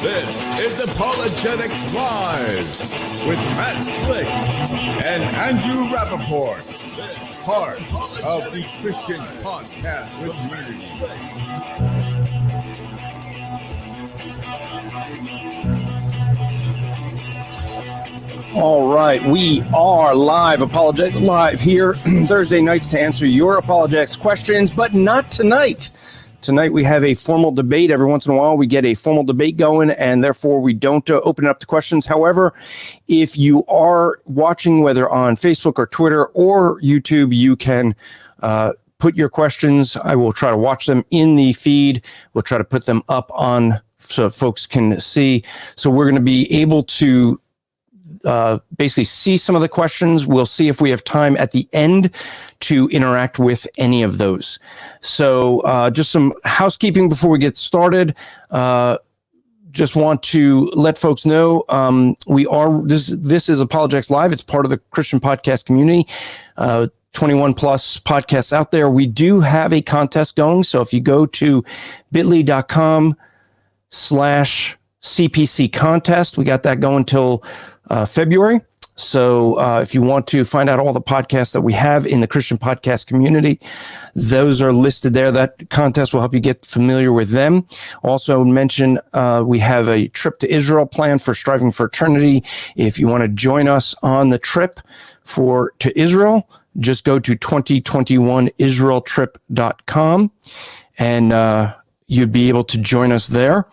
This is Apologetics Live with Matt Slick and Andrew Rappaport, part of the Christian Podcast community. All right, we are live, Apologetics Live here Thursday nights to answer your apologetics questions, but not tonight. Tonight we have a formal debate. Every once in a while we get a formal debate going, and therefore we don't open it up to questions. However, if you are watching, whether on Facebook or Twitter or YouTube, you can put your questions. I will try to watch them in the feed. We'll try to put them up on so folks can see. So we're going to be able to basically see some of the questions. We'll see if we have time at the end to interact with any of those. So just some housekeeping before we get started. Just want to let folks know this is Apologetics Live. It's part of the Christian podcast community. 21 plus podcasts out there. We do have a contest going. So if you go to bit.ly/CPC contest, we got that going till February. So if you want to find out all the podcasts that we have in the Christian podcast community, those are listed there. That contest will help you get familiar with them. Also mention we have a trip to Israel planned for Striving for Eternity. If you want to join us on the trip to Israel, just go to 2021israeltrip.com and you'd be able to join us there.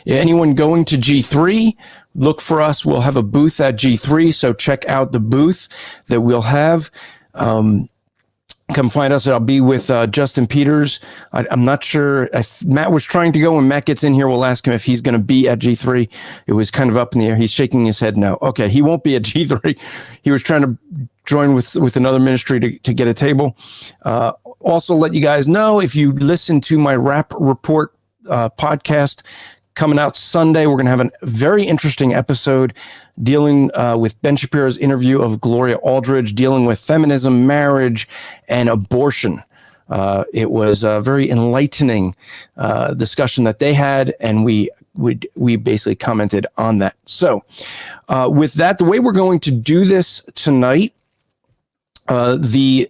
Anyone going to G3, look for us. We'll have a booth at G3, so check out the booth that we'll have. Come find us. I'll be with Justin Peters. I'm not sure if Matt was trying to go. When Matt gets in here, we'll ask him if he's going to be at G3. It was kind of up in the air. He's shaking his head no. Okay, he won't be at G3. He was trying to join with another ministry to get a table. Also, let you guys know, if you listen to my Rap Report podcast coming out Sunday, we're going to have a very interesting episode dealing with Ben Shapiro's interview of Gloria Aldridge, dealing with feminism, marriage, and abortion. It was a very enlightening discussion that they had, and we basically commented on that. So with that, the way we're going to do this tonight, the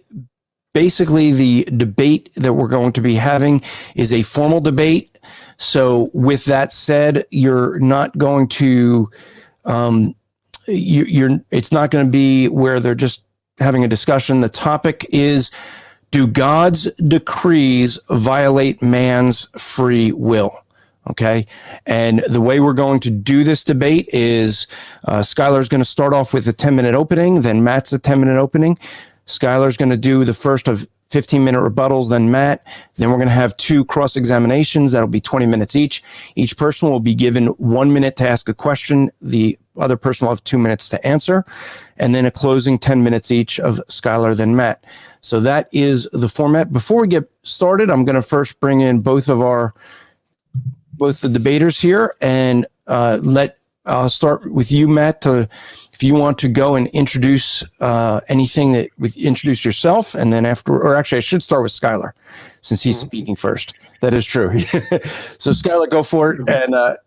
debate that we're going to be having is a formal debate. So with that said, you're not going to, it's not going to be where they're just having a discussion. The topic is, do God's decrees violate man's free will? Okay. And the way we're going to do this debate is Skylar is going to start off with a 10-minute opening. Then Matt's a 10-minute opening. Skylar is going to do the first of 15-minute rebuttals, then Matt. Then we're going to have 2 cross-examinations. That'll be 20 minutes each. Each person will be given 1 minute to ask a question. The other person will have 2 minutes to answer. And then a closing 10 minutes each of Skylar, then Matt. So that is the format. Before we get started, I'm going to first bring in both the debaters here, and I'll start with you, Matt, if you want to go and introduce introduce yourself, and then or actually I should start with Skylar since he's speaking first. That is true. So Skylar, go for it. And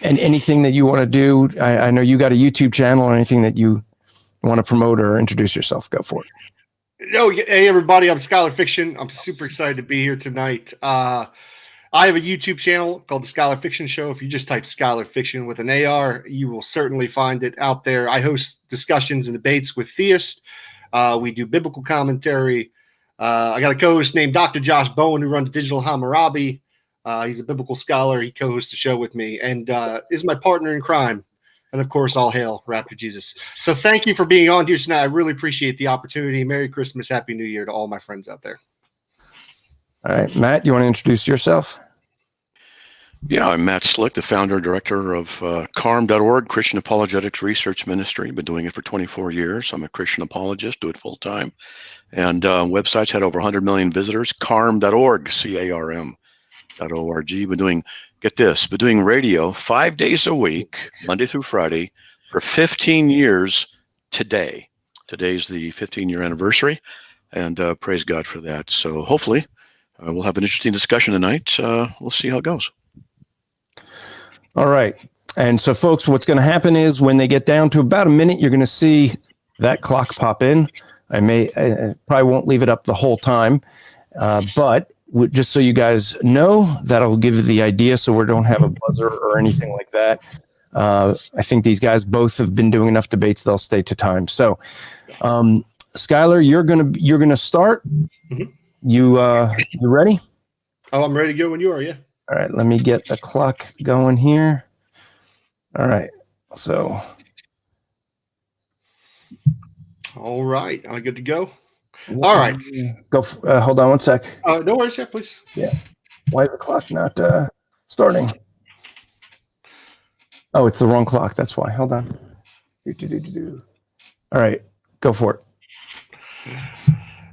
anything that you want to do. I know you got a YouTube channel, or anything that you want to promote or introduce yourself, go for it. Hey everybody, I'm Skylar Fiction. I'm super excited to be here tonight. I have a YouTube channel called The Skylar Fiction Show. If you just type Skylar Fiction with an AR, you will certainly find it out there. I host discussions and debates with Athiest. We do biblical commentary. I got a co-host named Dr. Josh Bowen, who runs Digital Hammurabi. He's a biblical scholar. He co-hosts the show with me and is my partner in crime. And, of course, all hail Raptor Jesus. So thank you for being on here tonight. I really appreciate the opportunity. Merry Christmas, Happy New Year to all my friends out there. All right, Matt, you want to introduce yourself? Yeah, I'm Matt Slick, the founder and director of CARM.org, Christian Apologetics Research Ministry. Been doing it for 24 years. I'm a Christian apologist, do it full time. And websites had over 100 million visitors, CARM.org, CARM.org. Been doing radio 5 days a week, Monday through Friday, for 15 years today. Today's the 15-year anniversary, and praise God for that. So hopefully we'll have an interesting discussion tonight. We'll see how it goes. All right. And so, folks, what's going to happen is when they get down to about a minute, you're going to see that clock pop in. I probably won't leave it up the whole time, but just so you guys know, that'll give you the idea so we don't have a buzzer or anything like that. I think these guys both have been doing enough debates; they'll stay to time. So, Skylar, you're gonna start. Mm-hmm. You ready? Oh, I'm ready to go when you are. Yeah. All right. Let me get the clock going here. All right. So. All right. Am I good to go? All right. Go. Hold on one sec. No worries. Yeah, please. Yeah. Why is the clock not starting? Oh, it's the wrong clock. That's why. Hold on. All right. Go for it.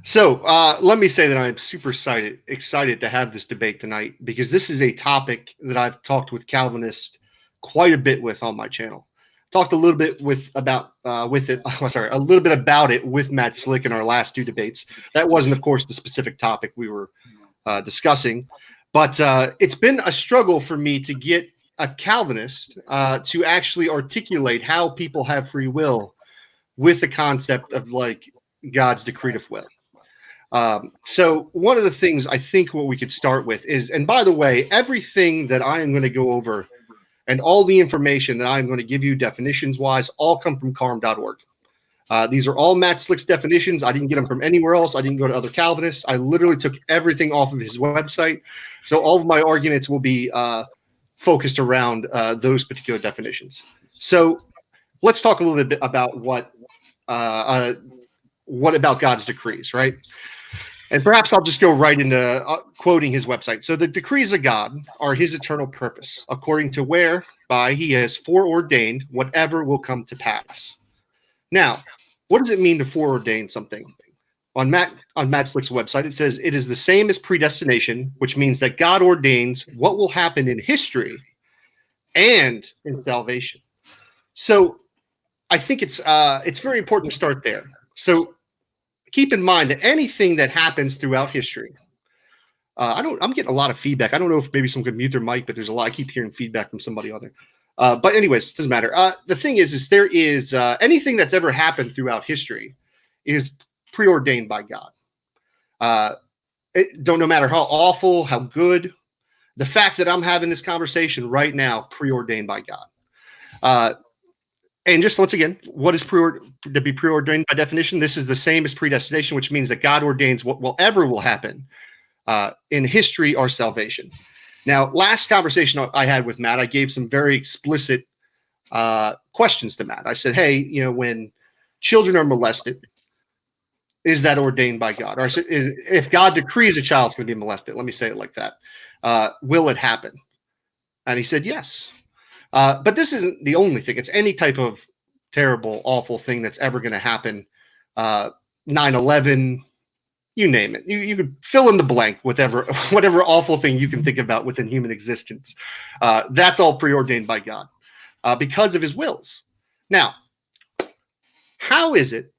So let me say that I'm super excited to have this debate tonight, because this is a topic that I've talked with Calvinists quite a bit with on my channel. Talked a little bit about it with Matt Slick in our last two debates. That wasn't, of course, the specific topic we were discussing, but it's been a struggle for me to get a Calvinist to actually articulate how people have free will with the concept of like God's decretive will. So one of the things I think what we could start with is, and by the way, everything that I am going to go over and all the information that I'm going to give you definitions wise all come from carm.org. These are all Matt Slick's definitions. I didn't get them from anywhere else. I didn't go to other Calvinists. I literally took everything off of his website. So all of my arguments will be focused around those particular definitions. So let's talk a little bit about what about God's decrees, right? And perhaps I'll just go right into quoting his website. So the decrees of God are his eternal purpose, according to whereby he has foreordained whatever will come to pass. Now, what does it mean to foreordain something? On Matt Slick's website, it says it is the same as predestination, which means that God ordains what will happen in history and in salvation. So I think it's very important to start there. So keep in mind that anything that happens throughout history, I'm getting a lot of feedback. I don't know if maybe someone could mute their mic, but there's a lot. I keep hearing feedback from somebody on there. But anyways, it doesn't matter. The thing is there is anything that's ever happened throughout history is preordained by God. No matter how awful, how good, the fact that I'm having this conversation right now, preordained by God. And just once again, what is to be preordained by definition? This is the same as predestination, which means that God ordains whatever will happen in history or salvation. Now, last conversation I had with Matt, I gave some very explicit questions to Matt. I said, hey, when children are molested, is that ordained by God? Or if God decrees a child's going to be molested, let me say it like that, will it happen? And he said, yes. But this isn't the only thing. It's any type of terrible, awful thing that's ever going to happen. 9/11, you name it. You could fill in the blank with whatever awful thing you can think about within human existence. That's all preordained by God because of his wills. Now, how is it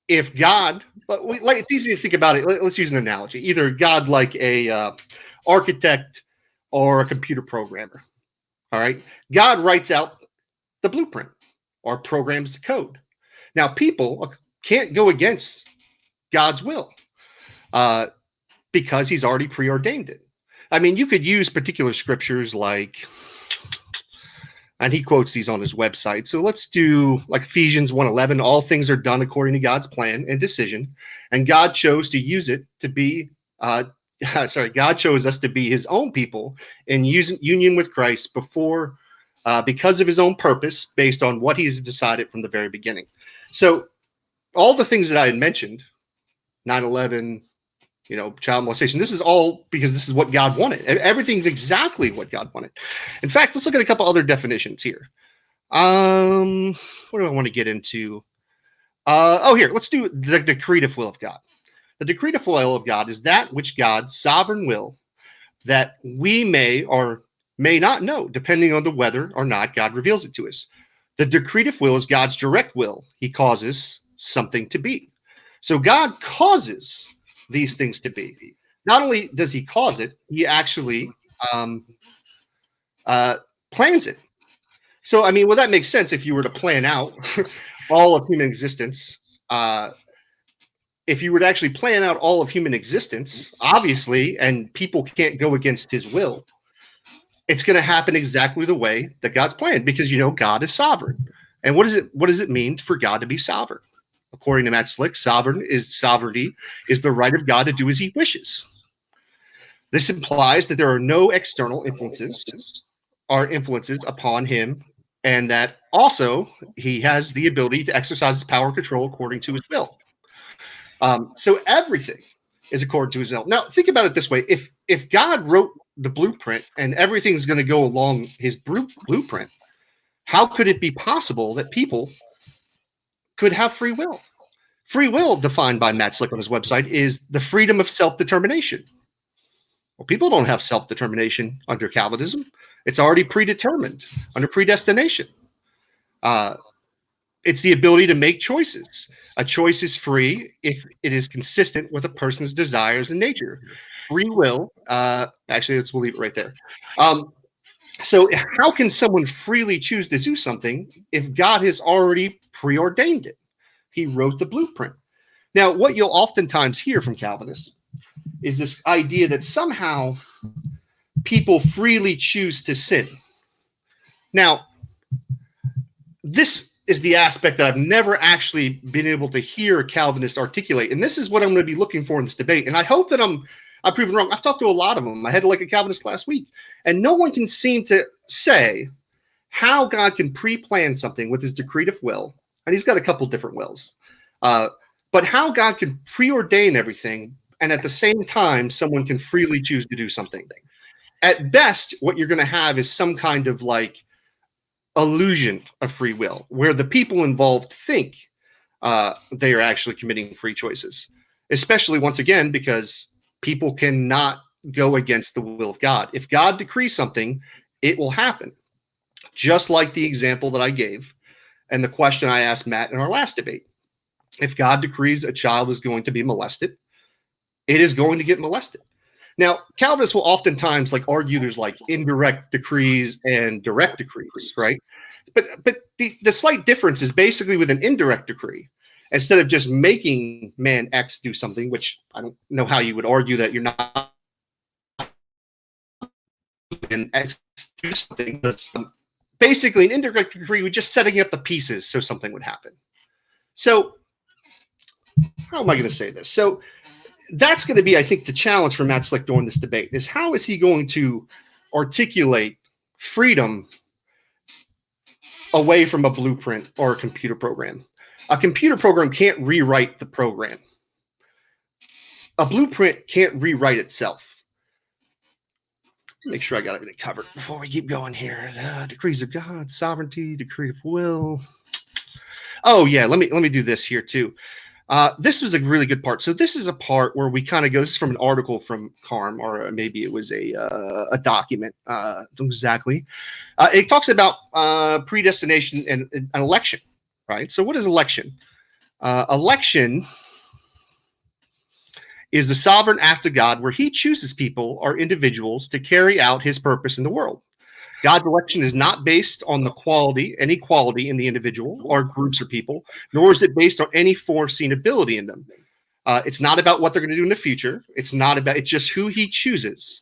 if God, it's easy to think about it. Let's use an analogy. Either God like a architect or a computer programmer. All right. God writes out the blueprint or programs the code. Now, people can't go against God's will because he's already preordained it. I mean, you could use particular scriptures like, and he quotes these on his website. So let's do like Ephesians 1:11. All things are done according to God's plan and decision. And God chose to use it to be God chose us to be his own people in union with Christ because of his own purpose, based on what he's decided from the very beginning. So all the things that I had mentioned, 9/11, child molestation, this is all because this is what God wanted. Everything's exactly what God wanted. In fact, let's look at a couple other definitions here. What do I want to get into? Here, let's do the decretive will of God. The decretive will of God is that which God's sovereign will that we may or may not know, depending on the whether or not God reveals it to us. The decretive will is God's direct will. He causes something to be. So God causes these things to be. Not only does he cause it, he actually plans it. So, I mean, well, that makes sense if you were to plan out all of human existence. If you were to actually plan out all of human existence, obviously, and people can't go against his will, it's going to happen exactly the way that God's planned, because God is sovereign. And what does it mean for God to be sovereign? According to Matt Slick, sovereignty is the right of God to do as he wishes. This implies that there are no external influences upon him, and that also he has the ability to exercise his power and control according to his will. So everything is according to his will. Now, think about it this way. If God wrote the blueprint and everything's going to go along his blueprint, how could it be possible that people could have free will? Free will, defined by Matt Slick on his website, is the freedom of self-determination. Well, people don't have self-determination under Calvinism. It's already predetermined under predestination. It's the ability to make choices. A choice is free if it is consistent with a person's desires and nature. Free will, actually, we'll leave it right there. So how can someone freely choose to do something if God has already preordained it? He wrote the blueprint. Now, what you'll oftentimes hear from Calvinists is this idea that somehow people freely choose to sin. Now, this is the aspect that I've never actually been able to hear a Calvinist articulate. And this is what I'm going to be looking for in this debate. And I hope that I'm proven wrong. I've talked to a lot of them. I had a Calvinist last week, and no one can seem to say how God can pre-plan something with his decretive will. And he's got a couple different wills. But how God can preordain everything, and at the same time, someone can freely choose to do something. At best, what you're going to have is some kind of illusion of free will, where the people involved think they are actually committing free choices, especially once again, because people cannot go against the will of God. If God decrees something, it will happen. Just like the example that I gave and the question I asked Matt in our last debate. If God decrees a child is going to be molested, it is going to get molested. Now, Calvinists will oftentimes argue there's indirect decrees and direct decrees, right? But the slight difference is basically with an indirect decree, instead of just making man X do something, which I don't know how you would argue that you're not an X do something. But basically, an indirect decree with just setting up the pieces so something would happen. So how am I going to say this? So that's going to be, I think, the challenge for Matt Slick during this debate is how is he going to articulate freedom away from a blueprint or a computer program. A computer program can't rewrite the program. A blueprint can't rewrite itself. Make sure I got everything covered before we keep going here. Decrees of God, sovereignty, decree of will. Oh yeah, let me do this here too. This was a really good part. So this is a part where we kind of go. This is from an article from Carm, or maybe it was a document. Exactly. It talks about predestination and an election, right? So what is election? Election is the sovereign act of God where he chooses people or individuals to carry out his purpose in the world. God's election is not based on any quality in the individual or groups or people, nor is it based on any foreseen ability in them. It's not about what they're going to do in the future. It's just who he chooses,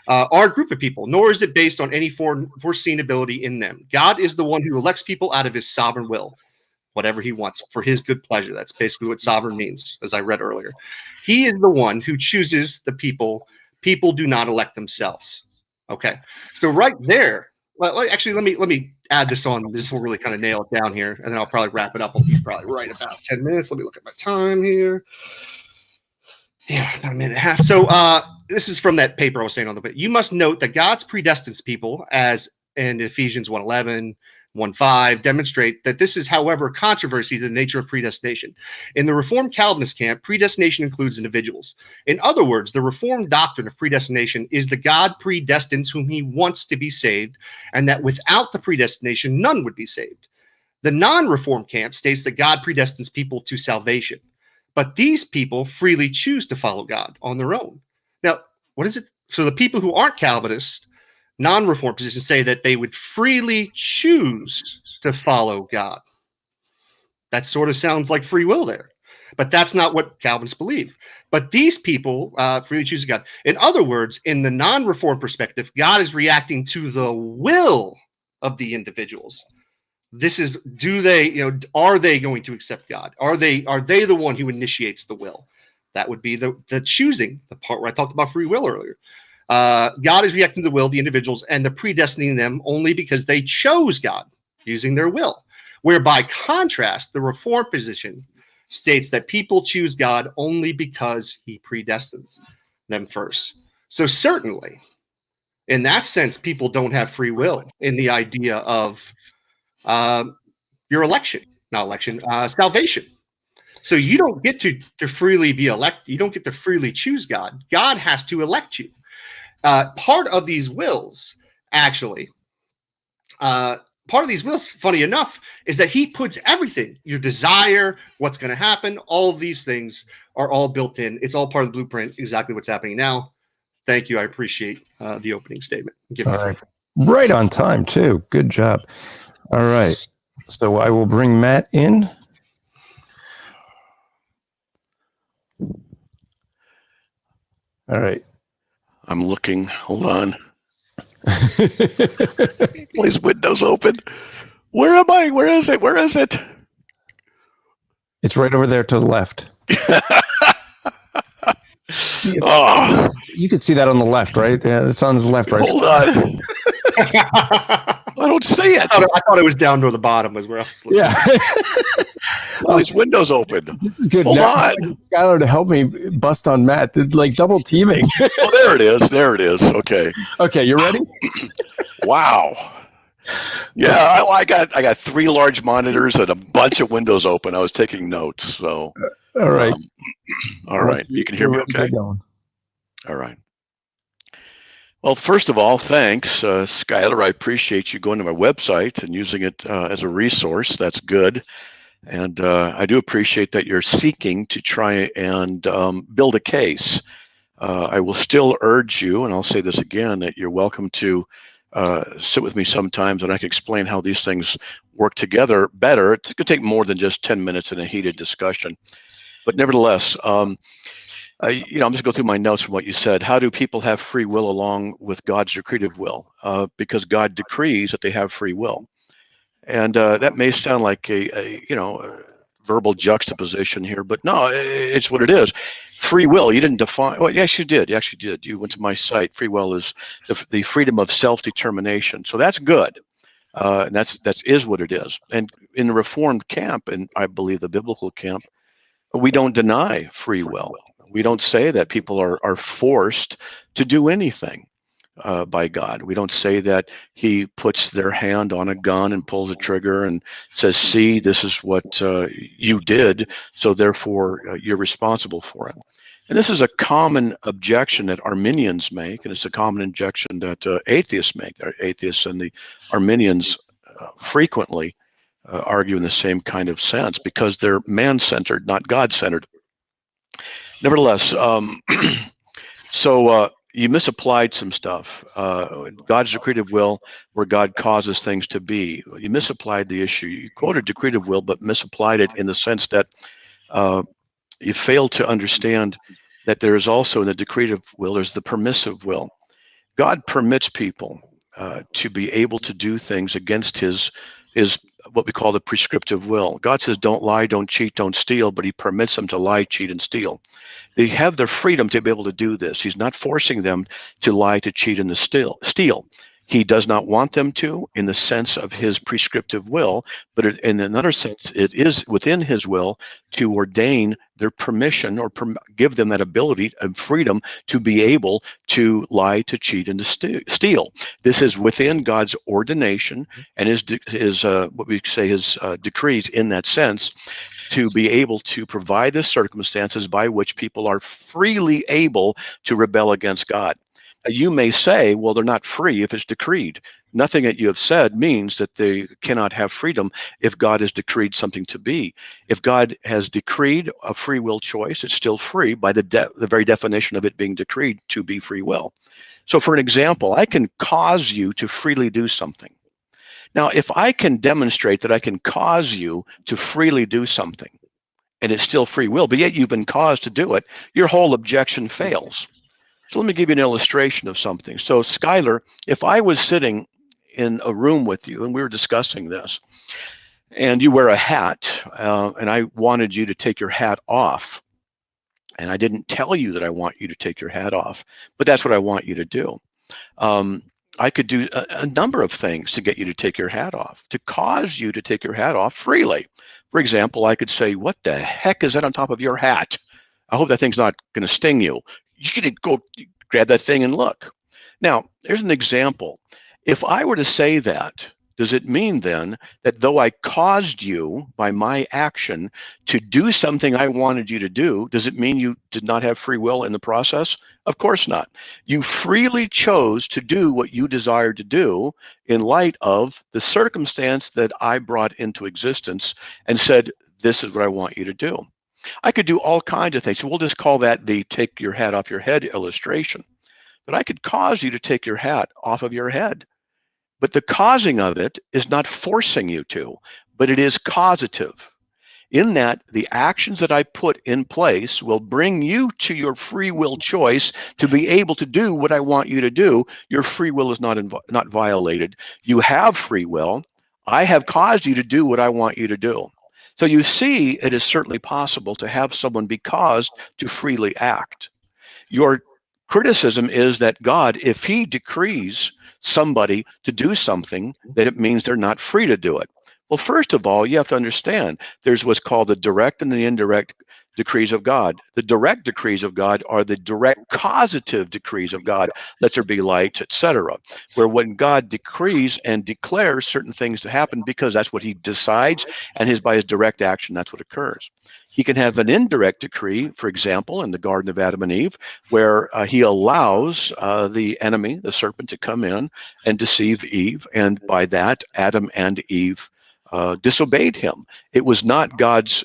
or a group of people, nor is it based on any foreseen ability in them. God is the one who elects people out of his sovereign will, whatever he wants for his good pleasure. That's basically what sovereign means, as I read earlier. He is the one who chooses the people. People do not elect themselves. Okay. So right there, well, actually, let me add this on. This will really kind of nail it down here, and then I'll probably wrap it up. I'll be probably right about 10 minutes. Let me look at my time here. Yeah, about a minute and a half. So this is from that paper I was saying on the bit. You must note that God's predestines people, as in Ephesians 1:11, 1:5, demonstrate that this is, however, controversy to the nature of predestination. In the Reformed Calvinist camp, predestination includes individuals. In other words, the Reformed doctrine of predestination is that God predestines whom he wants to be saved, and that without the predestination, none would be saved. The non-Reformed camp states that God predestines people to salvation, but these people freely choose to follow God on their own. Now, what is it? So the people who aren't Calvinists non-reformed positions say that they would freely choose to follow God. That sort of sounds like free will there, but that's not what Calvinists believe. But these people freely choose God. In other words, in the non-reformed perspective, God is reacting to the will of the individuals. This is, are they going to accept God? Are they the one who initiates the will? That would be the choosing, the part where I talked about free will earlier. God is reacting to the will of the individuals and the predestining them only because they chose God using their will. Where by contrast, the Reformed position states that people choose God only because he predestines them first. So certainly, in that sense, people don't have free will in the idea of your salvation. So you don't get to freely be elected. You don't get to freely choose God. God has to elect you. Part of these wills, actually, funny enough, is that he puts everything, your desire, what's going to happen, all of these things are all built in. It's all part of the blueprint, exactly what's happening now. Thank you. I appreciate the opening statement. All right. Right on time, too. Good job. All right. So I will bring Matt in. All right. I'm looking. Hold on. Please, windows open. Where am I? Where is it? Where is it? It's right over there to the left. Oh, you can see that on the left, right? Yeah, it's on his left, right? Hold on. I don't see it. I thought it was down to the bottom as well. Yeah. Well, these windows open. This is good. Hold now, on. Skylar to help me bust on Matt. Like double teaming. Oh, there it is. There it is. Okay. Okay, you ready? Wow. Yeah, I got 3 large monitors and a bunch of windows open. I was taking notes. So. All right. All right. You can hear me okay? All right. Well, first of all, thanks, Skylar. I appreciate you going to my website and using it as a resource. That's good. And I do appreciate that you're seeking to try and build a case. I will still urge you, and I'll say this again, that you're welcome to sit with me sometimes and I can explain how these things work together better. It could take more than just 10 minutes in a heated discussion. But nevertheless, I'm just going to go through my notes from what you said. How do people have free will along with God's decretive will? Because God decrees that they have free will. And that may sound like a verbal juxtaposition here, but no, it's what it is. Free will, you didn't define, well, yes, you did. You actually did. You went to my site. Free will is the freedom of self-determination. So that's good. And that's is what it is. And in the Reformed camp, and I believe the biblical camp, we don't deny free will. We don't say that people are forced to do anything by God. We don't say that he puts their hand on a gun and pulls a trigger and says, see, this is what you did, so therefore you're responsible for it. And this is a common objection that Arminians make, and it's a common objection that atheists make. Atheists and the Arminians frequently argue in the same kind of sense because they're man-centered, not God-centered. Nevertheless, so you misapplied some stuff. God's decretive will, where God causes things to be. You misapplied the issue. You quoted decretive will, but misapplied it in the sense that you failed to understand that there is also in the decretive will, there's the permissive will. God permits people to be able to do things against his what we call the prescriptive will. God says, don't lie, don't cheat, don't steal, but he permits them to lie, cheat, and steal. They have their freedom to be able to do this. He's not forcing them to lie, to cheat, and to steal. He does not want them to in the sense of his prescriptive will, but in another sense, it is within his will to ordain their permission or give them that ability and freedom to be able to lie, to cheat, and to steal. This is within God's ordination and his what we say his decrees in that sense, to be able to provide the circumstances by which people are freely able to rebel against God. You may say, well, they're not free if it's decreed. Nothing that you have said means that they cannot have freedom if God has decreed something to be. If God has decreed a free will choice, it's still free by the very definition of it being decreed to be free will. So for an example, I can cause you to freely do something. Now, if I can demonstrate that I can cause you to freely do something, and it's still free will, but yet you've been caused to do it, your whole objection fails. So let me give you an illustration of something. So Skylar, if I was sitting in a room with you and we were discussing this, and you wear a hat, and I wanted you to take your hat off, and I didn't tell you that I want you to take your hat off, but that's what I want you to do. I could do a number of things to get you to take your hat off, to cause you to take your hat off freely. For example, I could say, what the heck is that on top of your hat? I hope that thing's not going to sting you. You can go grab that thing and look. Now, there's an example. If I were to say that, does it mean then that though I caused you by my action to do something I wanted you to do, does it mean you did not have free will in the process? Of course not. You freely chose to do what you desired to do in light of the circumstance that I brought into existence and said, this is what I want you to do. I could do all kinds of things. So we'll just call that the take your hat off your head illustration. But I could cause you to take your hat off of your head. But the causing of it is not forcing you to, but it is causative. In that, the actions that I put in place will bring you to your free will choice to be able to do what I want you to do. Your free will is not violated. You have free will. I have caused you to do what I want you to do. So you see, it is certainly possible to have someone be caused to freely act. Your criticism is that God, if he decrees somebody to do something, that it means they're not free to do it. Well, first of all, you have to understand there's what's called the direct and the indirect decrees of God. The direct decrees of God are the direct causative decrees of God. Let there be light, etc. Where when God decrees and declares certain things to happen because that's what he decides, and by his direct action, that's what occurs. He can have an indirect decree, for example, in the Garden of Adam and Eve, where he allows the enemy, the serpent, to come in and deceive Eve. And by that, Adam and Eve disobeyed him. It was not God's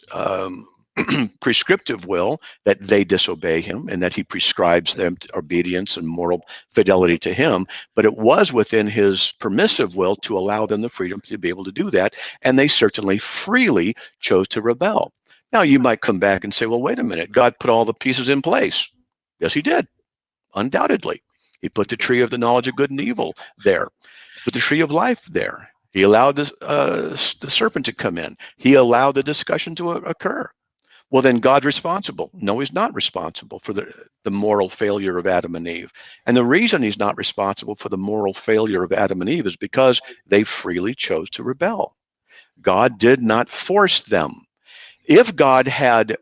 prescriptive will that they disobey him and that he prescribes them obedience and moral fidelity to him, but it was within his permissive will to allow them the freedom to be able to do that, and they certainly freely chose to rebel. Now you might come back and say, well, wait a minute, God put all the pieces in place. Yes, he did, undoubtedly. He put the tree of the knowledge of good and evil there, put the tree of life there. He allowed the serpent to come in. He allowed the discussion to occur. Well, then God's responsible. No, he's not responsible for the moral failure of Adam and Eve. And the reason he's not responsible for the moral failure of Adam and Eve is because they freely chose to rebel. God did not force them. If God had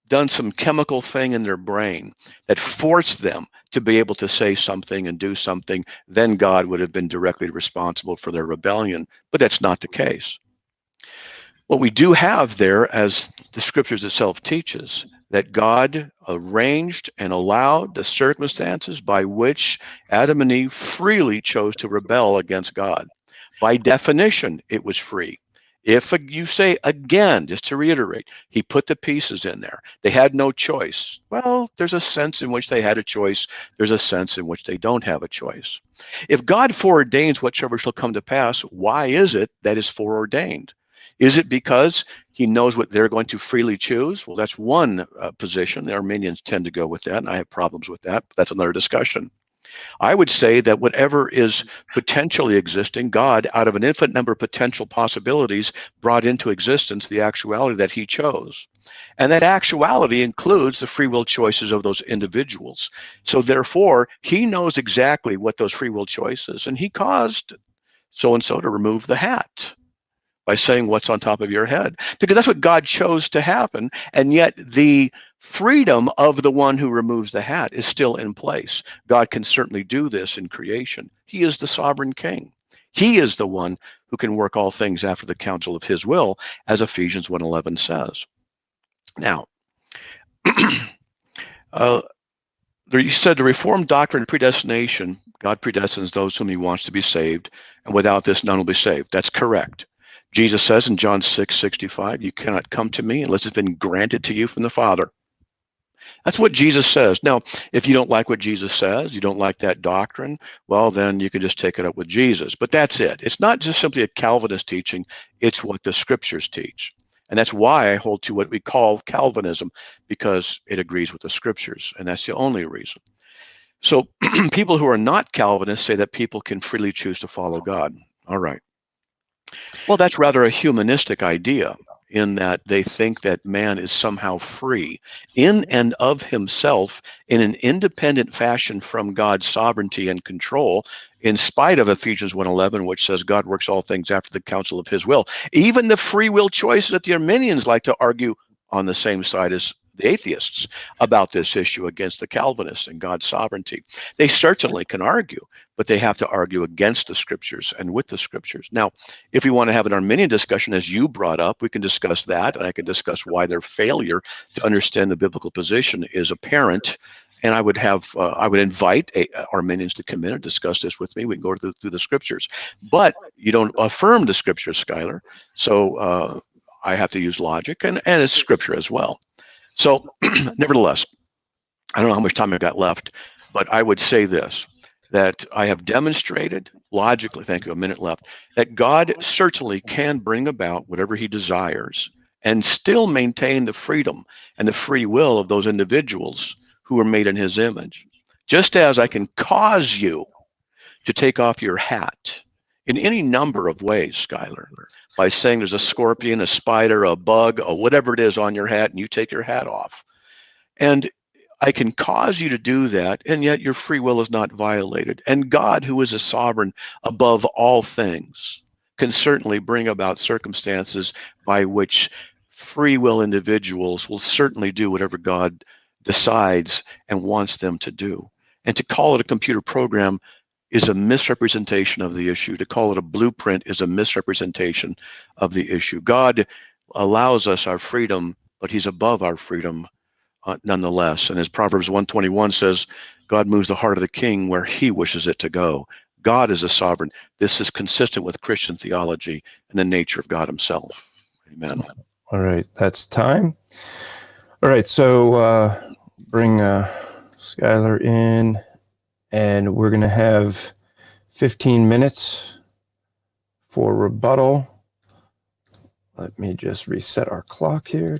done some chemical thing in their brain that forced them to be able to say something and do something, then God would have been directly responsible for their rebellion. But that's not the case. What we do have there, as the scriptures itself teaches, that God arranged and allowed the circumstances by which Adam and Eve freely chose to rebel against God. By definition, it was free. If you say again, just to reiterate, he put the pieces in there. They had no choice. Well, there's a sense in which they had a choice. There's a sense in which they don't have a choice. If God foreordains whatsoever shall come to pass, why is it that is foreordained? Is it because he knows what they're going to freely choose? Well, that's one position. The Arminians tend to go with that, and I have problems with that. But that's another discussion. I would say that whatever is potentially existing, God, out of an infinite number of potential possibilities, brought into existence the actuality that he chose. And that actuality includes the free will choices of those individuals. So therefore, he knows exactly what those free will choices, and he caused so-and-so to remove the hat by saying what's on top of your head, because that's what God chose to happen. And yet the freedom of the one who removes the hat is still in place. God can certainly do this in creation. He is the sovereign king. He is the one who can work all things after the counsel of his will, as Ephesians 1:11 says. Now, you said the Reformed doctrine of predestination, God predestines those whom he wants to be saved, and without this, none will be saved. That's correct. Jesus says in John 6:65, you cannot come to me unless it's been granted to you from the Father. That's what Jesus says. Now, if you don't like what Jesus says, you don't like that doctrine, well, then you can just take it up with Jesus. But that's it. It's not just simply a Calvinist teaching. It's what the scriptures teach. And that's why I hold to what we call Calvinism, because it agrees with the scriptures. And that's the only reason. So people who are not Calvinists say that people can freely choose to follow God. All right. Well, that's rather a humanistic idea, in that they think that man is somehow free in and of himself in an independent fashion from God's sovereignty and control, in spite of Ephesians 1:11, which says God works all things after the counsel of his will. Even the free will choices that the Arminians like to argue on the same side as the atheists about this issue against the Calvinists and God's sovereignty. They certainly can argue, but they have to argue against the scriptures and with the scriptures. Now, if we want to have an Arminian discussion, as you brought up, we can discuss that, and I can discuss why their failure to understand the biblical position is apparent. And I would invite Arminians to come in and discuss this with me. We can go through the scriptures, but you don't affirm the scriptures, Skylar. So I have to use logic and it's scripture as well. So nevertheless, I don't know how much time I've got left, but I would say this, that I have demonstrated logically, thank you, a minute left, that God certainly can bring about whatever he desires and still maintain the freedom and the free will of those individuals who are made in his image. Just as I can cause you to take off your hat in any number of ways, Skylar, by saying there's a scorpion, a spider, a bug, or whatever it is on your hat, and you take your hat off. And I can cause you to do that, and yet your free will is not violated. And God, who is a sovereign above all things, can certainly bring about circumstances by which free will individuals will certainly do whatever God decides and wants them to do. And to call it a computer program is a misrepresentation of the issue. To call it a blueprint is a misrepresentation of the issue. God allows us our freedom, but he's above our freedom nonetheless. And as Proverbs 121 says, God moves the heart of the king where he wishes it to go. God is a sovereign. This is consistent with Christian theology and the nature of God himself. Amen. All right, that's time. All right, so bring Skylar in, and we're going to have 15 minutes for rebuttal. Let me just reset our clock here.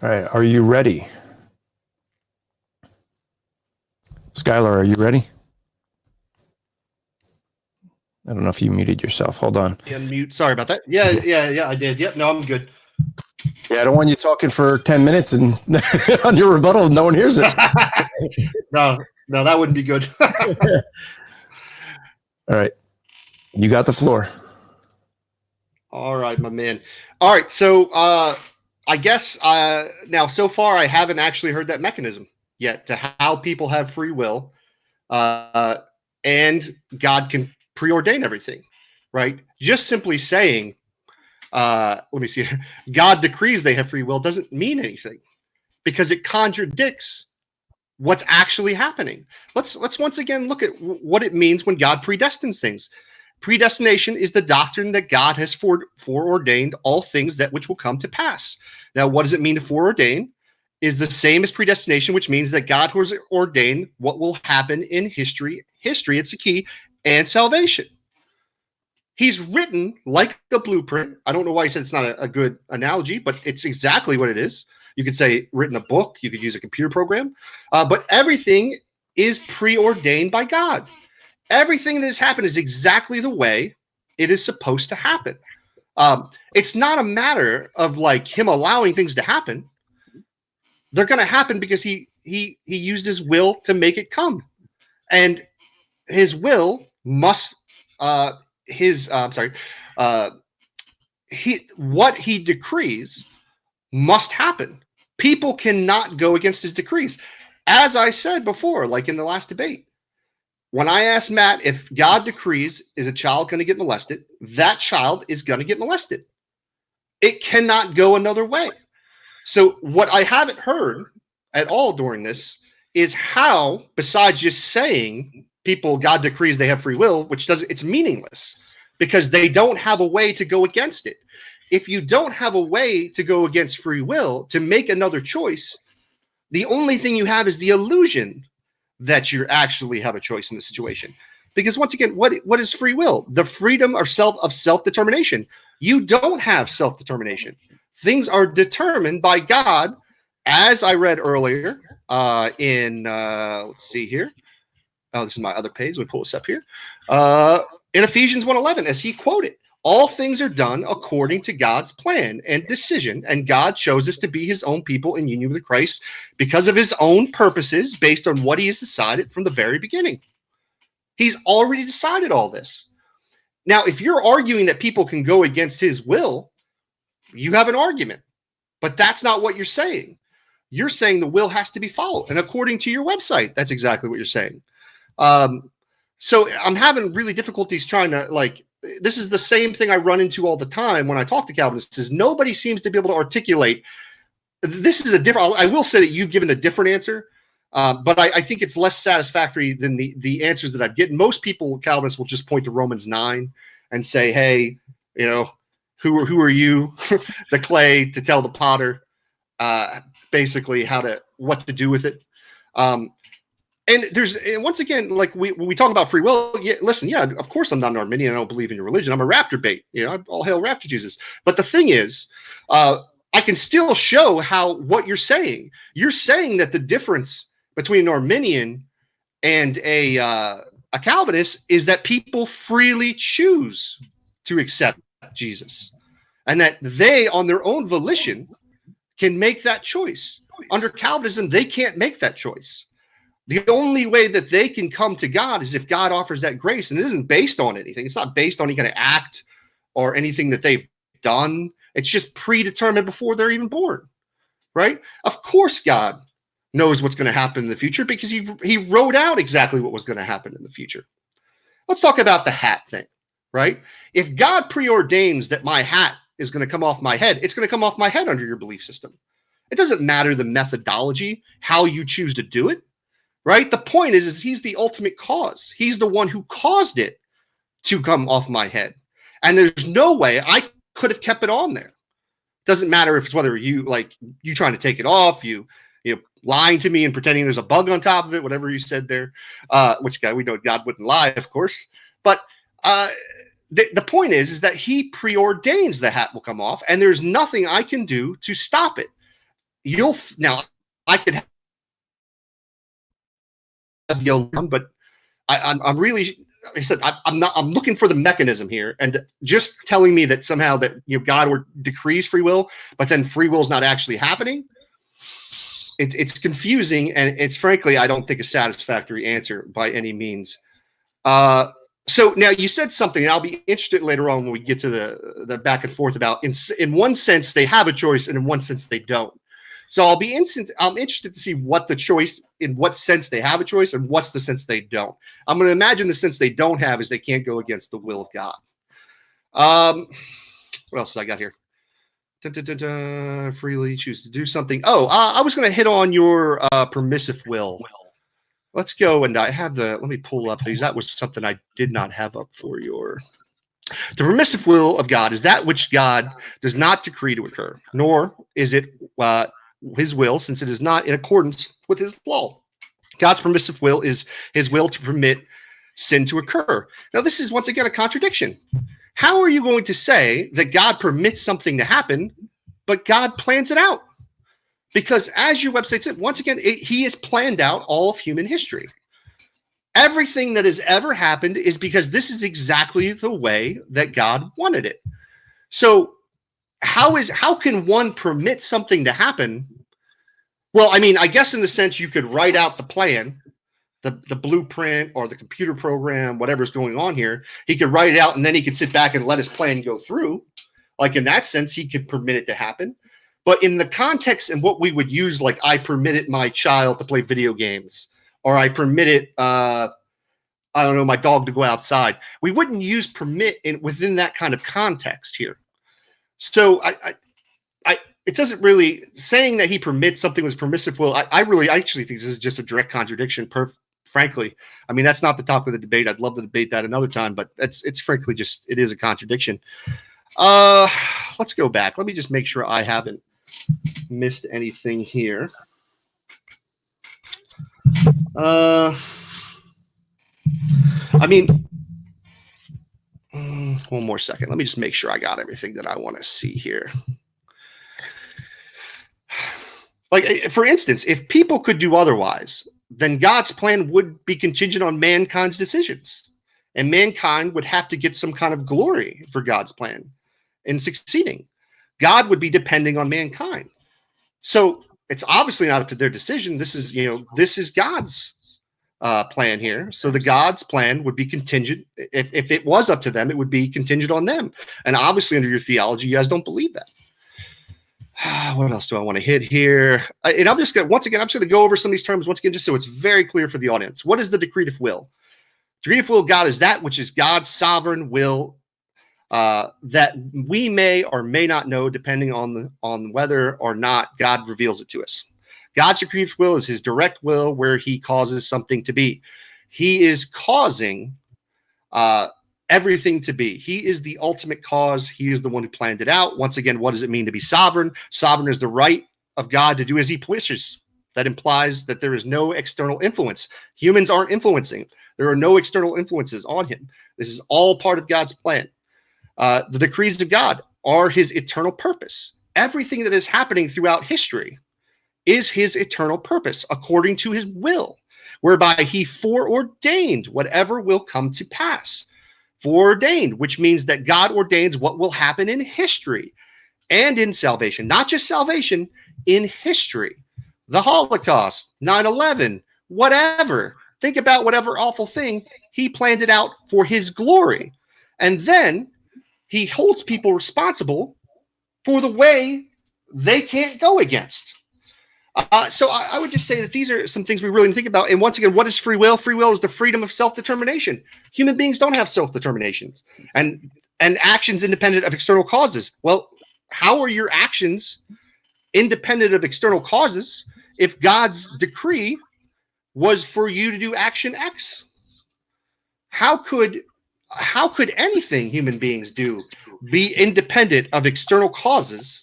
All right, are you ready? Skylar, are you ready? I don't know if you muted yourself. Hold on. Unmute. Sorry about that. Yeah, I did. Yep, no, I'm good. Yeah, I don't want you talking for 10 minutes and on your rebuttal, no one hears it. No, that wouldn't be good. All right. You got the floor. All right, my man. All right, so I guess now so far I haven't actually heard that mechanism yet to how people have free will and God can preordain everything, right? Just simply saying, let me see, God decrees they have free will doesn't mean anything because it contradicts what's actually happening. Let's once again look at what it means when God predestines things. Predestination is the doctrine that God has foreordained all things that which will come to pass. Now, what does it mean to foreordain? Is the same as predestination, which means that God has ordained what will happen in history. History, it's a key, and salvation. He's written like a blueprint. I don't know why he said it's not a good analogy, but it's exactly what it is. You could say written a book. You could use a computer program. But everything is preordained by God. Everything that has happened is exactly the way it is supposed to happen. It's not a matter of like him allowing things to happen. They're going to happen because he used his will to make it come. And his will must what he decrees must happen. People cannot go against his decrees. As I said before, like in the last debate, when I asked Matt if God decrees is a child going to get molested, that child is going to get molested. It cannot go another way. So what I haven't heard at all during this is how, besides just saying people, God decrees they have free will, which doesn't, it's meaningless because they don't have a way to go against it. if you don't have a way to go against free will, to make another choice, the only thing you have is the illusion that you actually have a choice in the situation. Because once again, what is free will? The freedom of self-determination. You don't have self-determination. Things are determined by God, as I read earlier let's see here. Oh, this is my other page. Let me pull this up here. In Ephesians 1:11, as he quoted, all things are done according to God's plan and decision, and God chose us to be his own people in union with Christ because of his own purposes based on what he has decided from the very beginning. He's already decided all this. Now, if you're arguing that people can go against his will, you have an argument. But that's not what you're saying. You're saying the will has to be followed. And according to your website, that's exactly what you're saying. So I'm having really difficulties trying to, like, this is the same thing I run into all the time when I talk to Calvinists, is nobody seems to be able to articulate. This is a different, I will say that you've given a different answer. But I think it's less satisfactory than the answers that I've gotten. Most people, Calvinists, will just point to Romans 9 and say, hey, you know, who are you, the clay, to tell the potter basically what to do with it. And once again, like when we talk about free will, listen, of course I'm not an Arminian. I don't believe in your religion. I'm a raptor bait. You know, all hail raptor Jesus. But the thing is, I can still show what you're saying. You're saying that the difference between an Arminian and a Calvinist is that people freely choose to accept Jesus, and that they, on their own volition, can make that choice. Under Calvinism, they can't make that choice. The only way that they can come to God is if God offers that grace, and it isn't based on anything. It's not based on any kind of act or anything that they've done. It's just predetermined before they're even born, right? Of course, God knows what's going to happen in the future because he wrote out exactly what was going to happen in the future. Let's talk about the hat thing, right? If God preordains that my hat is going to come off my head, it's going to come off my head under your belief system. It doesn't matter the methodology, how you choose to do it, right? The point is he's the ultimate cause. He's the one who caused it to come off my head. And there's no way I could have kept it on there. Doesn't matter if it's whether you trying to take it off, you lying to me and pretending there's a bug on top of it, whatever you said there, which guy, we know God wouldn't lie, of course. But the point is that he preordains the hat will come off, and there's nothing I can do to stop it. Now I could have yelled, but I'm really, like I said, I'm looking for the mechanism here, and just telling me that somehow that God decrees free will, but then free will is not actually happening. It's confusing, and it's frankly, I don't think a satisfactory answer by any means. So now you said something, and I'll be interested later on when we get to the back and forth about in one sense they have a choice, and in one sense they don't. So I'm interested to see what the choice, in what sense they have a choice, and what's the sense they don't. I'm going to imagine the sense they don't have is they can't go against the will of God. What else did I got here? Freely choose to do something. I was going to hit on your permissive will. Let's go, and I have let me pull up these. That was something I did not have up for your. The permissive will of God is that which God does not decree to occur, nor is it his will, since it is not in accordance with his law. God's permissive will is his will to permit sin to occur. Now, this is once again a contradiction. How are you going to say that God permits something to happen, but God plans it out? Because as your website said, once again, he has planned out all of human history. Everything that has ever happened is because this is exactly the way that God wanted it. So how can one permit something to happen? Well, I mean, I guess in the sense you could write out the plan, the blueprint or the computer program, whatever's going on here. He could write it out, and then he could sit back and let his plan go through. Like in that sense, he could permit it to happen. But in the context and what we would use, like I permitted my child to play video games, or I permitted, I don't know, my dog to go outside. We wouldn't use permit within that kind of context here. So it doesn't really, saying that he permits something with permissive will, I actually think this is just a direct contradiction, frankly. I mean, that's not the topic of the debate. I'd love to debate that another time, but it's frankly just, it is a contradiction. Let's go back. Let me just make sure I haven't missed anything here. I mean, one more second. Let me just make sure I got everything that I want to see here. Like, for instance, if people could do otherwise, then God's plan would be contingent on mankind's decisions. And mankind would have to get some kind of glory for God's plan in succeeding. God would be depending on mankind. So it's obviously not up to their decision. This is God's plan here. So the God's plan would be contingent. If it was up to them, it would be contingent on them. And obviously under your theology, you guys don't believe that. What else do I want to hit here? And I'm just going to go over some of these terms once again, just so it's very clear for the audience. What is the decretive will? Decretive will of God is that which is God's sovereign will that we may or may not know, depending on whether or not God reveals it to us. God's decretive will is his direct will, where he causes something to be. He is causing everything to be. He is the ultimate cause. He is the one who planned it out. Once again, what does it mean to be sovereign? Sovereign is the right of God to do as he wishes. That implies that there is no external influence. Humans aren't influencing. There are no external influences on him. This is all part of God's plan. The decrees of God are his eternal purpose. Everything that is happening throughout history is his eternal purpose, according to his will, whereby he foreordained whatever will come to pass. Foreordained, which means that God ordains what will happen in history and in salvation, not just salvation, in history. The Holocaust, 9/11, whatever. Think about whatever awful thing. He planned it out for his glory. And then he holds people responsible for the way they can't go against. So I would just say that these are some things we really need to think about. And once again, what is free will? Free will is the freedom of self-determination. Human beings don't have self-determinations and actions independent of external causes. Well, how are your actions independent of external causes if God's decree was for you to do action X? How could anything human beings do be independent of external causes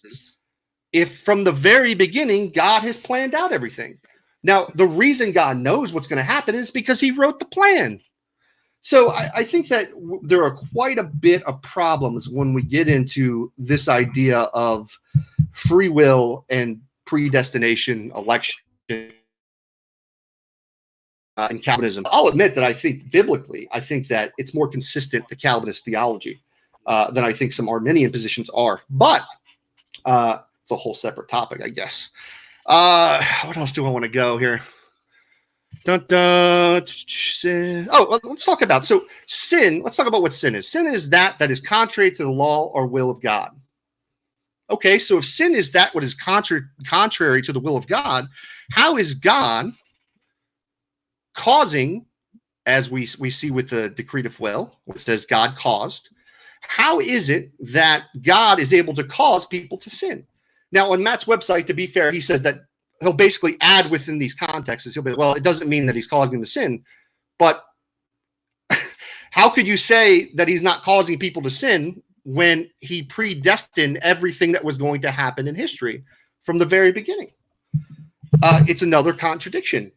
if from the very beginning God has planned out everything? Now, the reason God knows what's going to happen is because he wrote the plan. So I think that there are quite a bit of problems when we get into this idea of free will and predestination, election, and Calvinism. I'll admit that I think biblically, I think that it's more consistent to Calvinist theology than I think some Arminian positions are. But it's a whole separate topic, I guess. What else do I want to go here? Sin. Oh, well, let's talk about sin. Let's talk about what sin is. Sin is that is contrary to the law or will of God. Okay, so if sin is that what is contrary to the will of God, how is God causing, as we see with the decretive will, which says God caused, how is it that God is able to cause people to sin? Now, on Matt's website, to be fair, he says that he'll basically add within these contexts. He'll be, well, it doesn't mean that he's causing the sin, but how could you say that he's not causing people to sin when he predestined everything that was going to happen in history from the very beginning? It's another contradiction.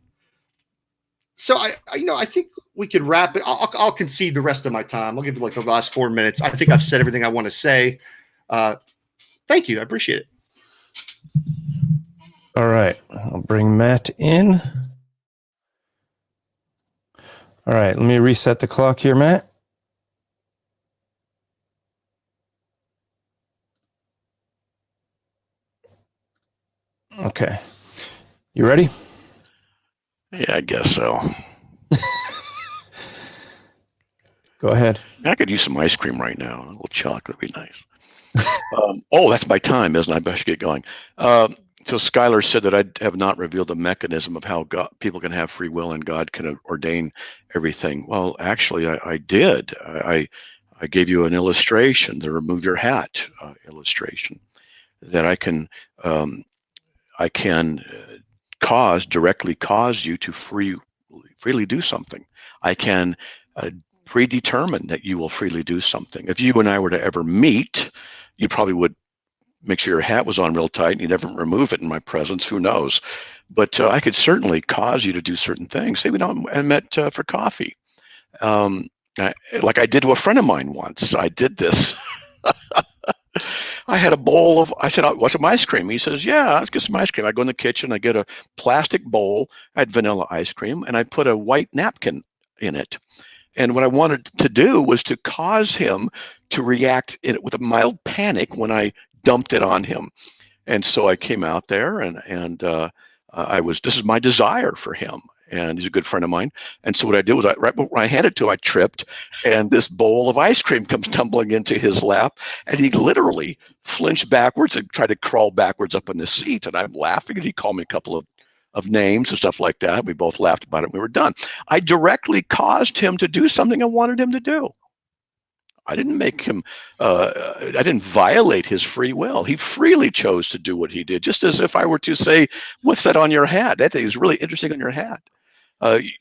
So I think we could wrap it. I'll concede the rest of my time. I'll give you like the last 4 minutes. I think I've said everything I want to say. Thank you. I appreciate it. All right. I'll bring Matt in. All right. Let me reset the clock here, Matt. Okay. You ready? Yeah, I guess so. Go ahead. I could use some ice cream right now. A little chocolate would be nice. Oh, that's my time, isn't it? I better get going. So Skylar said that I have not revealed the mechanism of how people can have free will and God can ordain everything. Well, actually, I did. I gave you an illustration, the remove your hat illustration, that I can directly cause you to freely do something. I can predetermined that you will freely do something. If you and I were to ever meet, you probably would make sure your hat was on real tight and you never remove it in my presence. Who knows? But I could certainly cause you to do certain things. Say we don't I met for coffee, like I did to a friend of mine once. I did this. I had a bowl of, I said, want some ice cream? He says, yeah, let's get some ice cream. I go in the kitchen, I get a plastic bowl, I had vanilla ice cream, and I put a white napkin in it. And what I wanted to do was to cause him to react with a mild panic when I dumped it on him. And so I came out there and this is my desire for him. And he's a good friend of mine. And so what I did was right when I handed it to him, I tripped, and this bowl of ice cream comes tumbling into his lap, and he literally flinched backwards and tried to crawl backwards up in the seat. And I'm laughing, and he called me a couple of names and stuff like that. We both laughed about it. We were done. I directly caused him to do something I wanted him to do. I didn't make him, I didn't violate his free will. He freely chose to do what he did, just as if I were to say, what's that on your hat? That thing is really interesting on your hat.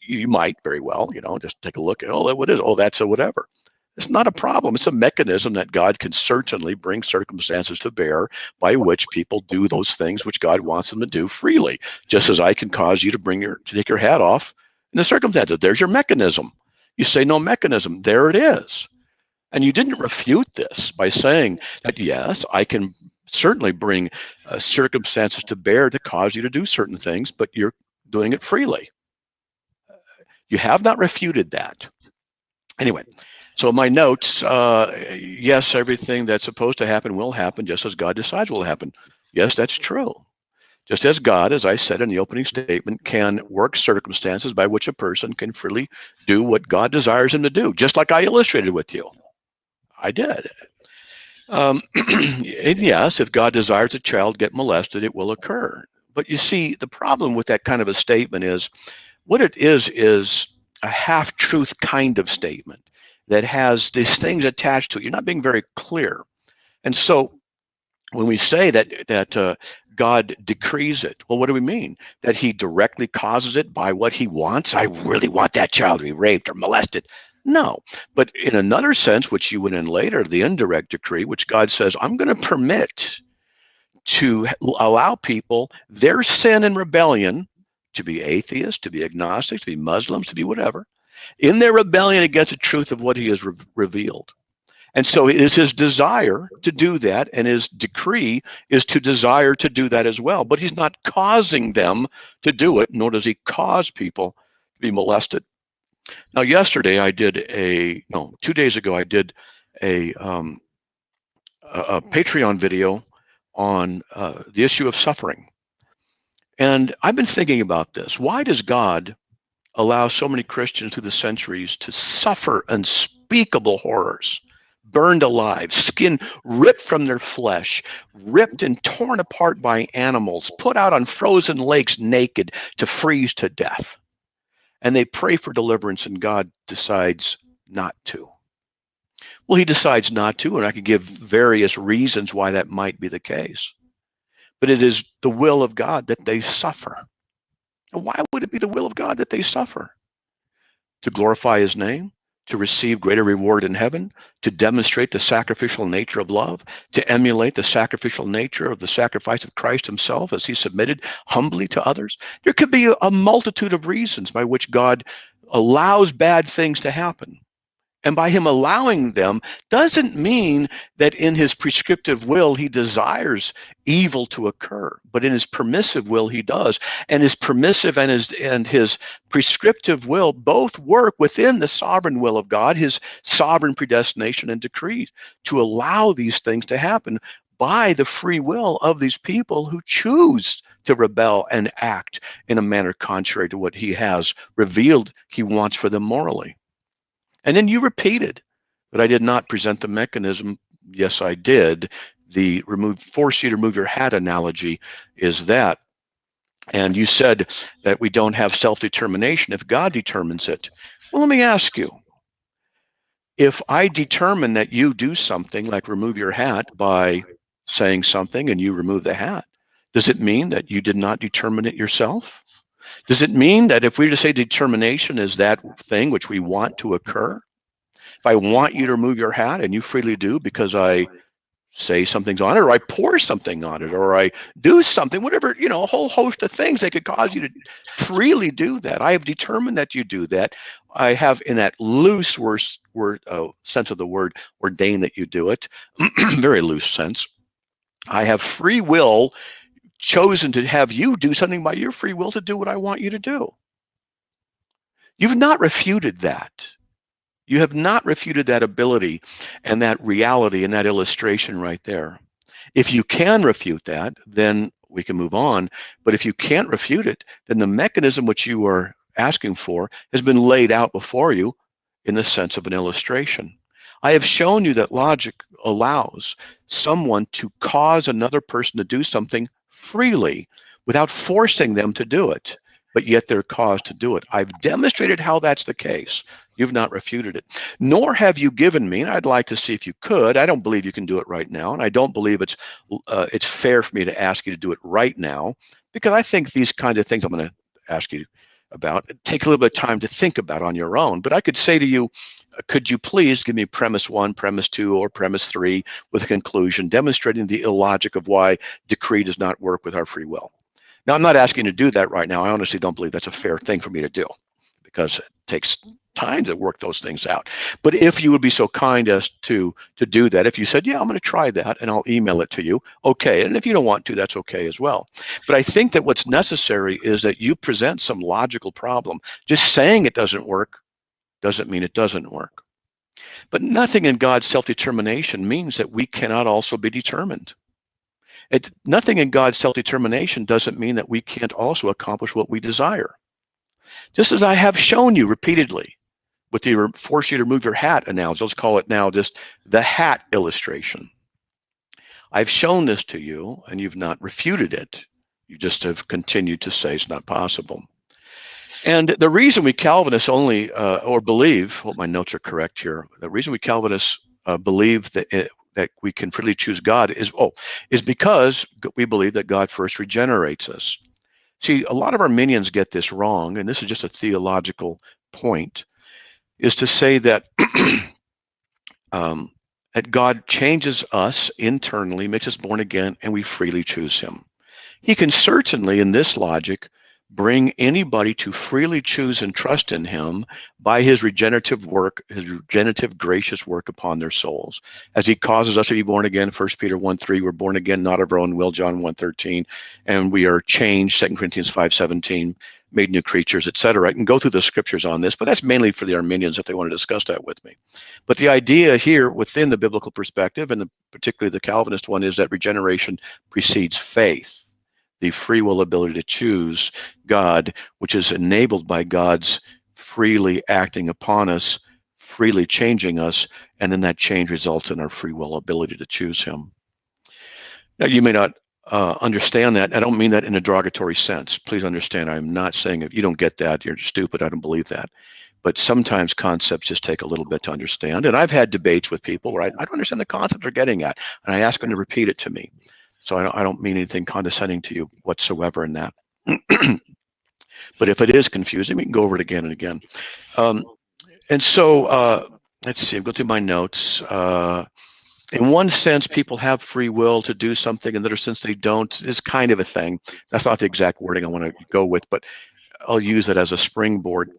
You might very well, just take a look at, what is it? Oh, that's a whatever. It's not a problem. It's a mechanism that God can certainly bring circumstances to bear by which people do those things which God wants them to do freely, just as I can cause you to take your hat off in the circumstances. There's your mechanism. You say no mechanism. There it is. And you didn't refute this by saying that, yes, I can certainly bring circumstances to bear to cause you to do certain things, but you're doing it freely. You have not refuted that. Anyway, so my notes, yes, everything that's supposed to happen will happen just as God decides will happen. Yes, that's true. Just as God, as I said in the opening statement, can work circumstances by which a person can freely do what God desires him to do, just like I illustrated with you. I did. And yes, if God desires a child get molested, it will occur. But you see, the problem with that kind of a statement is, what it is a half-truth kind of statement that has these things attached to it. You're not being very clear. And so when we say that God decrees it, well, what do we mean? That he directly causes it by what he wants? I really want that child to be raped or molested. No, but in another sense, which you went in later, the indirect decree, which God says, I'm going to permit to allow people their sin and rebellion to be atheists, to be agnostics, to be Muslims, to be whatever, in their rebellion against the truth of what he has revealed. And so it is his desire to do that, and his decree is to desire to do that as well. But he's not causing them to do it, nor does he cause people to be molested. Now, yesterday 2 days ago, I did a Patreon video on the issue of suffering. And I've been thinking about this. Why does God allow so many Christians through the centuries to suffer unspeakable horrors? Burned alive, skin ripped from their flesh, ripped and torn apart by animals, put out on frozen lakes naked to freeze to death. And they pray for deliverance, and God decides not to. Well, he decides not to, and I could give various reasons why that might be the case. But it is the will of God that they suffer. And why would it be the will of God that they suffer? To glorify his name, to receive greater reward in heaven, to demonstrate the sacrificial nature of love, to emulate the sacrificial nature of the sacrifice of Christ himself as he submitted humbly to others. There could be a multitude of reasons by which God allows bad things to happen. And by him allowing them doesn't mean that in his prescriptive will he desires evil to occur, but in his permissive will he does. And his permissive and his prescriptive will both work within the sovereign will of God, his sovereign predestination and decrees, to allow these things to happen by the free will of these people who choose to rebel and act in a manner contrary to what he has revealed he wants for them morally. And then you repeated that I did not present the mechanism. Yes, I did. The force you to remove your hat analogy is that. And you said that we don't have self-determination if God determines it. Well, let me ask you, if I determine that you do something like remove your hat by saying something and you remove the hat, does it mean that you did not determine it yourself? Does it mean that if we just say determination is that thing which we want to occur, If I want you to remove your hat and you freely do because I say something's on it, or I pour something on it, or I do something, whatever, a whole host of things that could cause you to freely do that. I have determined that you do that. I have, in that loose sense of the word, ordained that you do it, very loose sense. I have free will chosen to have you do something by your free will to do what I want you to do. You've not refuted that. You have not refuted that ability and that reality and that illustration right there. If you can refute that, then we can move on. But if you can't refute it, then the mechanism which you are asking for has been laid out before you in the sense of an illustration. I have shown you that logic allows someone to cause another person to do something freely without forcing them to do it, but yet they're caused to do it. I've demonstrated how that's the case. You've not refuted it, nor have you given me, and I'd like to see if you could. I don't believe you can do it right now, and I don't believe it's fair for me to ask you to do it right now, because I think these kinds of things I'm going to ask you about take a little bit of time to think about on your own. But I could say to you, could you please give me premise 1, premise 2, or premise 3 with a conclusion demonstrating the illogic of why decree does not work with our free will? Now, I'm not asking you to do that right now. I honestly don't believe that's a fair thing for me to do, because it takes time to work those things out. But if you would be so kind as to do that, if you said, yeah, I'm going to try that and I'll email it to you, okay. And if you don't want to, that's okay as well. But I think that what's necessary is that you present some logical problem. Just saying it doesn't work doesn't mean it doesn't work. But nothing in God's self-determination means that we cannot also be determined. Nothing in God's self-determination doesn't mean that we can't also accomplish what we desire. Just as I have shown you repeatedly with the force you to remove your hat analogy, let's call it now just the hat illustration. I've shown this to you and you've not refuted it. You just have continued to say it's not possible. And the reason we Calvinists only, or believe, hope my notes are correct here, the reason we Calvinists believe that we can freely choose God is because we believe that God first regenerates us. See, a lot of Arminians get this wrong, and this is just a theological point, is to say that that God changes us internally, makes us born again, and we freely choose him. He can certainly, in this logic, bring anybody to freely choose and trust in him by his regenerative work, his regenerative gracious work upon their souls. As he causes us to be born again, 1 Peter 1:3, we're born again, not of our own will, John 1:13, and we are changed, 2 Corinthians 5:17, made new creatures, etc. I can go through the scriptures on this, but that's mainly for the Arminians if they want to discuss that with me. But the idea here within the biblical perspective, and particularly the Calvinist one, is that regeneration precedes faith. The free will ability to choose God, which is enabled by God's freely acting upon us, freely changing us, and then that change results in our free will ability to choose him. Now, you may not understand that. I don't mean that in a derogatory sense. Please understand, I'm not saying if you don't get that, you're stupid. I don't believe that. But sometimes concepts just take a little bit to understand. And I've had debates with people where I don't understand the concept they're getting at, and I ask them to repeat it to me. So I don't mean anything condescending to you whatsoever in that. But if it is confusing, we can go over it again and again. And so let's see, I'll go through my notes. In one sense, people have free will to do something. In another sense, they don't. It's kind of a thing. That's not the exact wording I want to go with, but I'll use it as a springboard.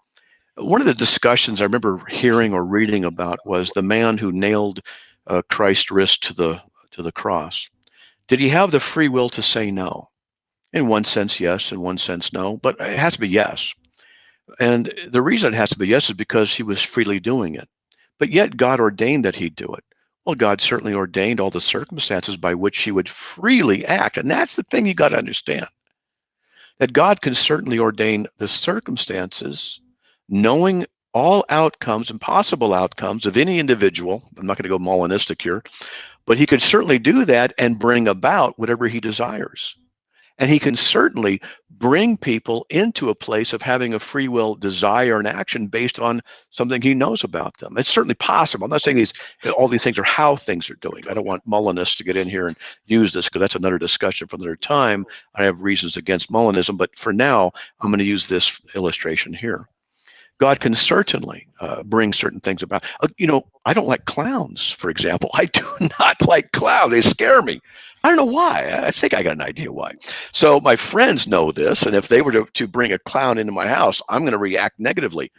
One of the discussions I remember hearing or reading about was the man who nailed Christ's wrist to the cross. Did he have the free will to say no? In one sense, yes. In one sense, no. But it has to be yes. And the reason it has to be yes is because he was freely doing it. But yet God ordained that he'd do it. Well, God certainly ordained all the circumstances by which he would freely act. And that's the thing you got to understand. That God can certainly ordain the circumstances, knowing all outcomes and possible outcomes of any individual. I'm not going to go Molinistic here. But he could certainly do that and bring about whatever he desires. And he can certainly bring people into a place of having a free will desire and action based on something he knows about them. It's certainly possible. I'm not saying all these things are how things are doing. I don't want Molinists to get in here and use this because that's another discussion for another time. I have reasons against Molinism, but for now, I'm going to use this illustration here. God can certainly bring certain things about. I don't like clowns, for example. I do not like clowns. They scare me. I don't know why. I think I got an idea why. So my friends know this, and if they were to bring a clown into my house, I'm going to react negatively,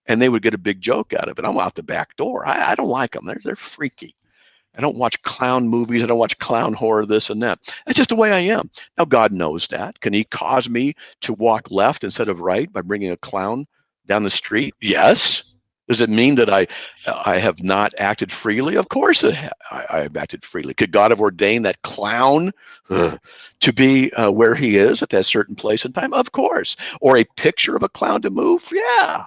and they would get a big joke out of it. I'm out the back door. I don't like them. They're freaky. I don't watch clown movies. I don't watch clown horror, this and that. That's just the way I am. Now, God knows that. Can he cause me to walk left instead of right by bringing a clown down the street? Yes. Does it mean that I have not acted freely? Of course I have acted freely. Could God have ordained that clown to be where he is at that certain place and time? Of course. Or a picture of a clown to move? Yeah.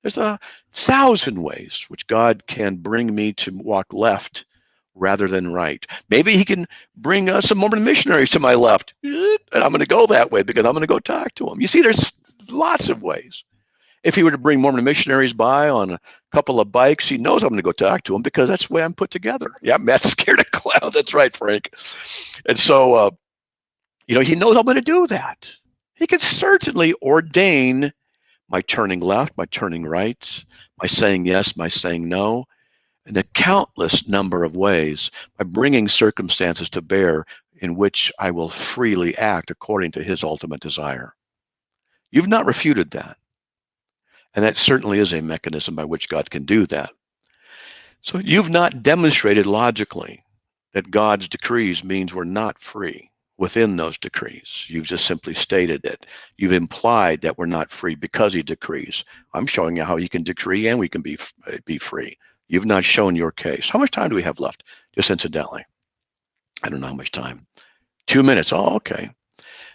There's 1,000 ways which God can bring me to walk left rather than right. Maybe he can bring some Mormon missionaries to my left, and I'm going to go that way because I'm going to go talk to them. You see, there's lots of ways. If he were to bring Mormon missionaries by on a couple of bikes, he knows I'm going to go talk to them because that's the way I'm put together. Yeah, Matt's scared of clowns. That's right, Frank. And so, he knows I'm going to do that. He can certainly ordain my turning left, my turning right, my saying yes, my saying no, in a countless number of ways by bringing circumstances to bear in which I will freely act according to his ultimate desire. You've not refuted that. And that certainly is a mechanism by which God can do that. So you've not demonstrated logically that God's decrees means we're not free within those decrees. You've just simply stated it. You've implied that we're not free because he decrees. I'm showing you how he can decree and we can be free. You've not shown your case. How much time do we have left? Just incidentally. I don't know how much time. 2 minutes. Oh, okay.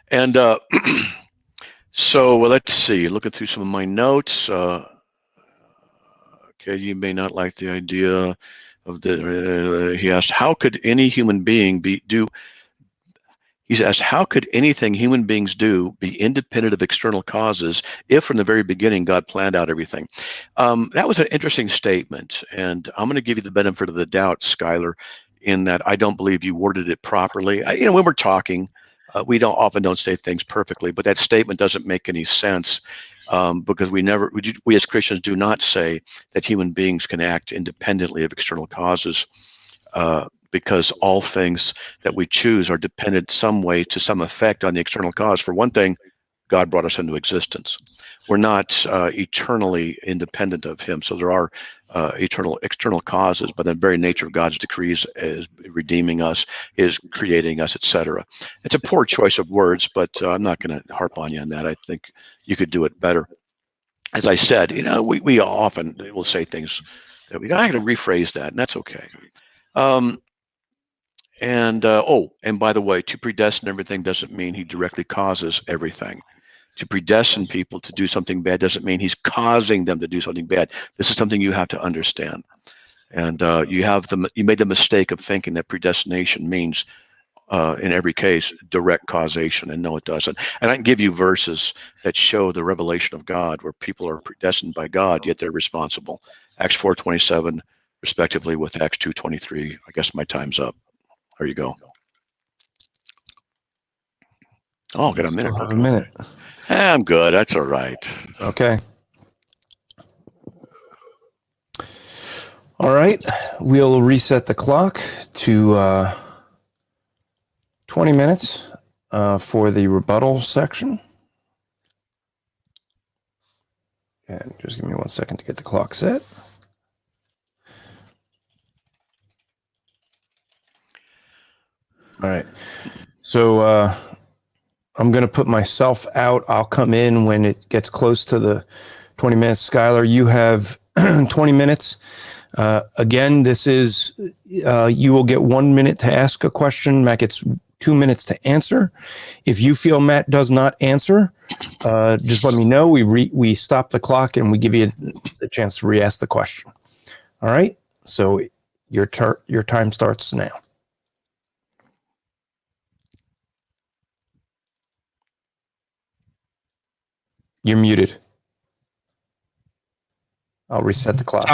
And so let's see, looking through some of my notes. Okay, you may not like the idea of the, he asked, how could any human being he's asked, how could anything human beings do be independent of external causes if from the very beginning God planned out everything? That was an interesting statement, and I'm going to give you the benefit of the doubt, Skylar, in that I don't believe you worded it properly. When we're talking, we often don't say things perfectly, but that statement doesn't make any sense because we as Christians do not say that human beings can act independently of external causes because all things that we choose are dependent some way to some effect on the external cause. For one thing, God brought us into existence. We're not eternally independent of him. So there are external causes, but the very nature of God's decrees is redeeming us, is creating us, etc. It's a poor choice of words, but I'm not going to harp on you on that. I think you could do it better. As I said, we often will say things that I got to rephrase that, and that's okay. And by the way, to predestine everything doesn't mean he directly causes everything. To predestine people to do something bad doesn't mean he's causing them to do something bad. This is something you have to understand. And you made the mistake of thinking that predestination means, in every case, direct causation, and no, it doesn't. And I can give you verses that show the revelation of God where people are predestined by God, yet they're responsible. Acts 4:27, respectively, with Acts 2:23. I guess my time's up. There you go. Oh, got a minute. A minute. I'm good. That's all right. Okay. All right. We'll reset the clock to 20 minutes for the rebuttal section. And just give me 1 second to get the clock set. All right. So I'm going to put myself out. I'll come in when it gets close to the 20 minutes. Skylar, you have 20 minutes. Again, this is, you will get 1 minute to ask a question. Matt gets 2 minutes to answer. If you feel Matt does not answer, just let me know. We stop the clock and we give you a chance to re-ask the question. All right. So your time starts now. You're muted. I'll reset the clock.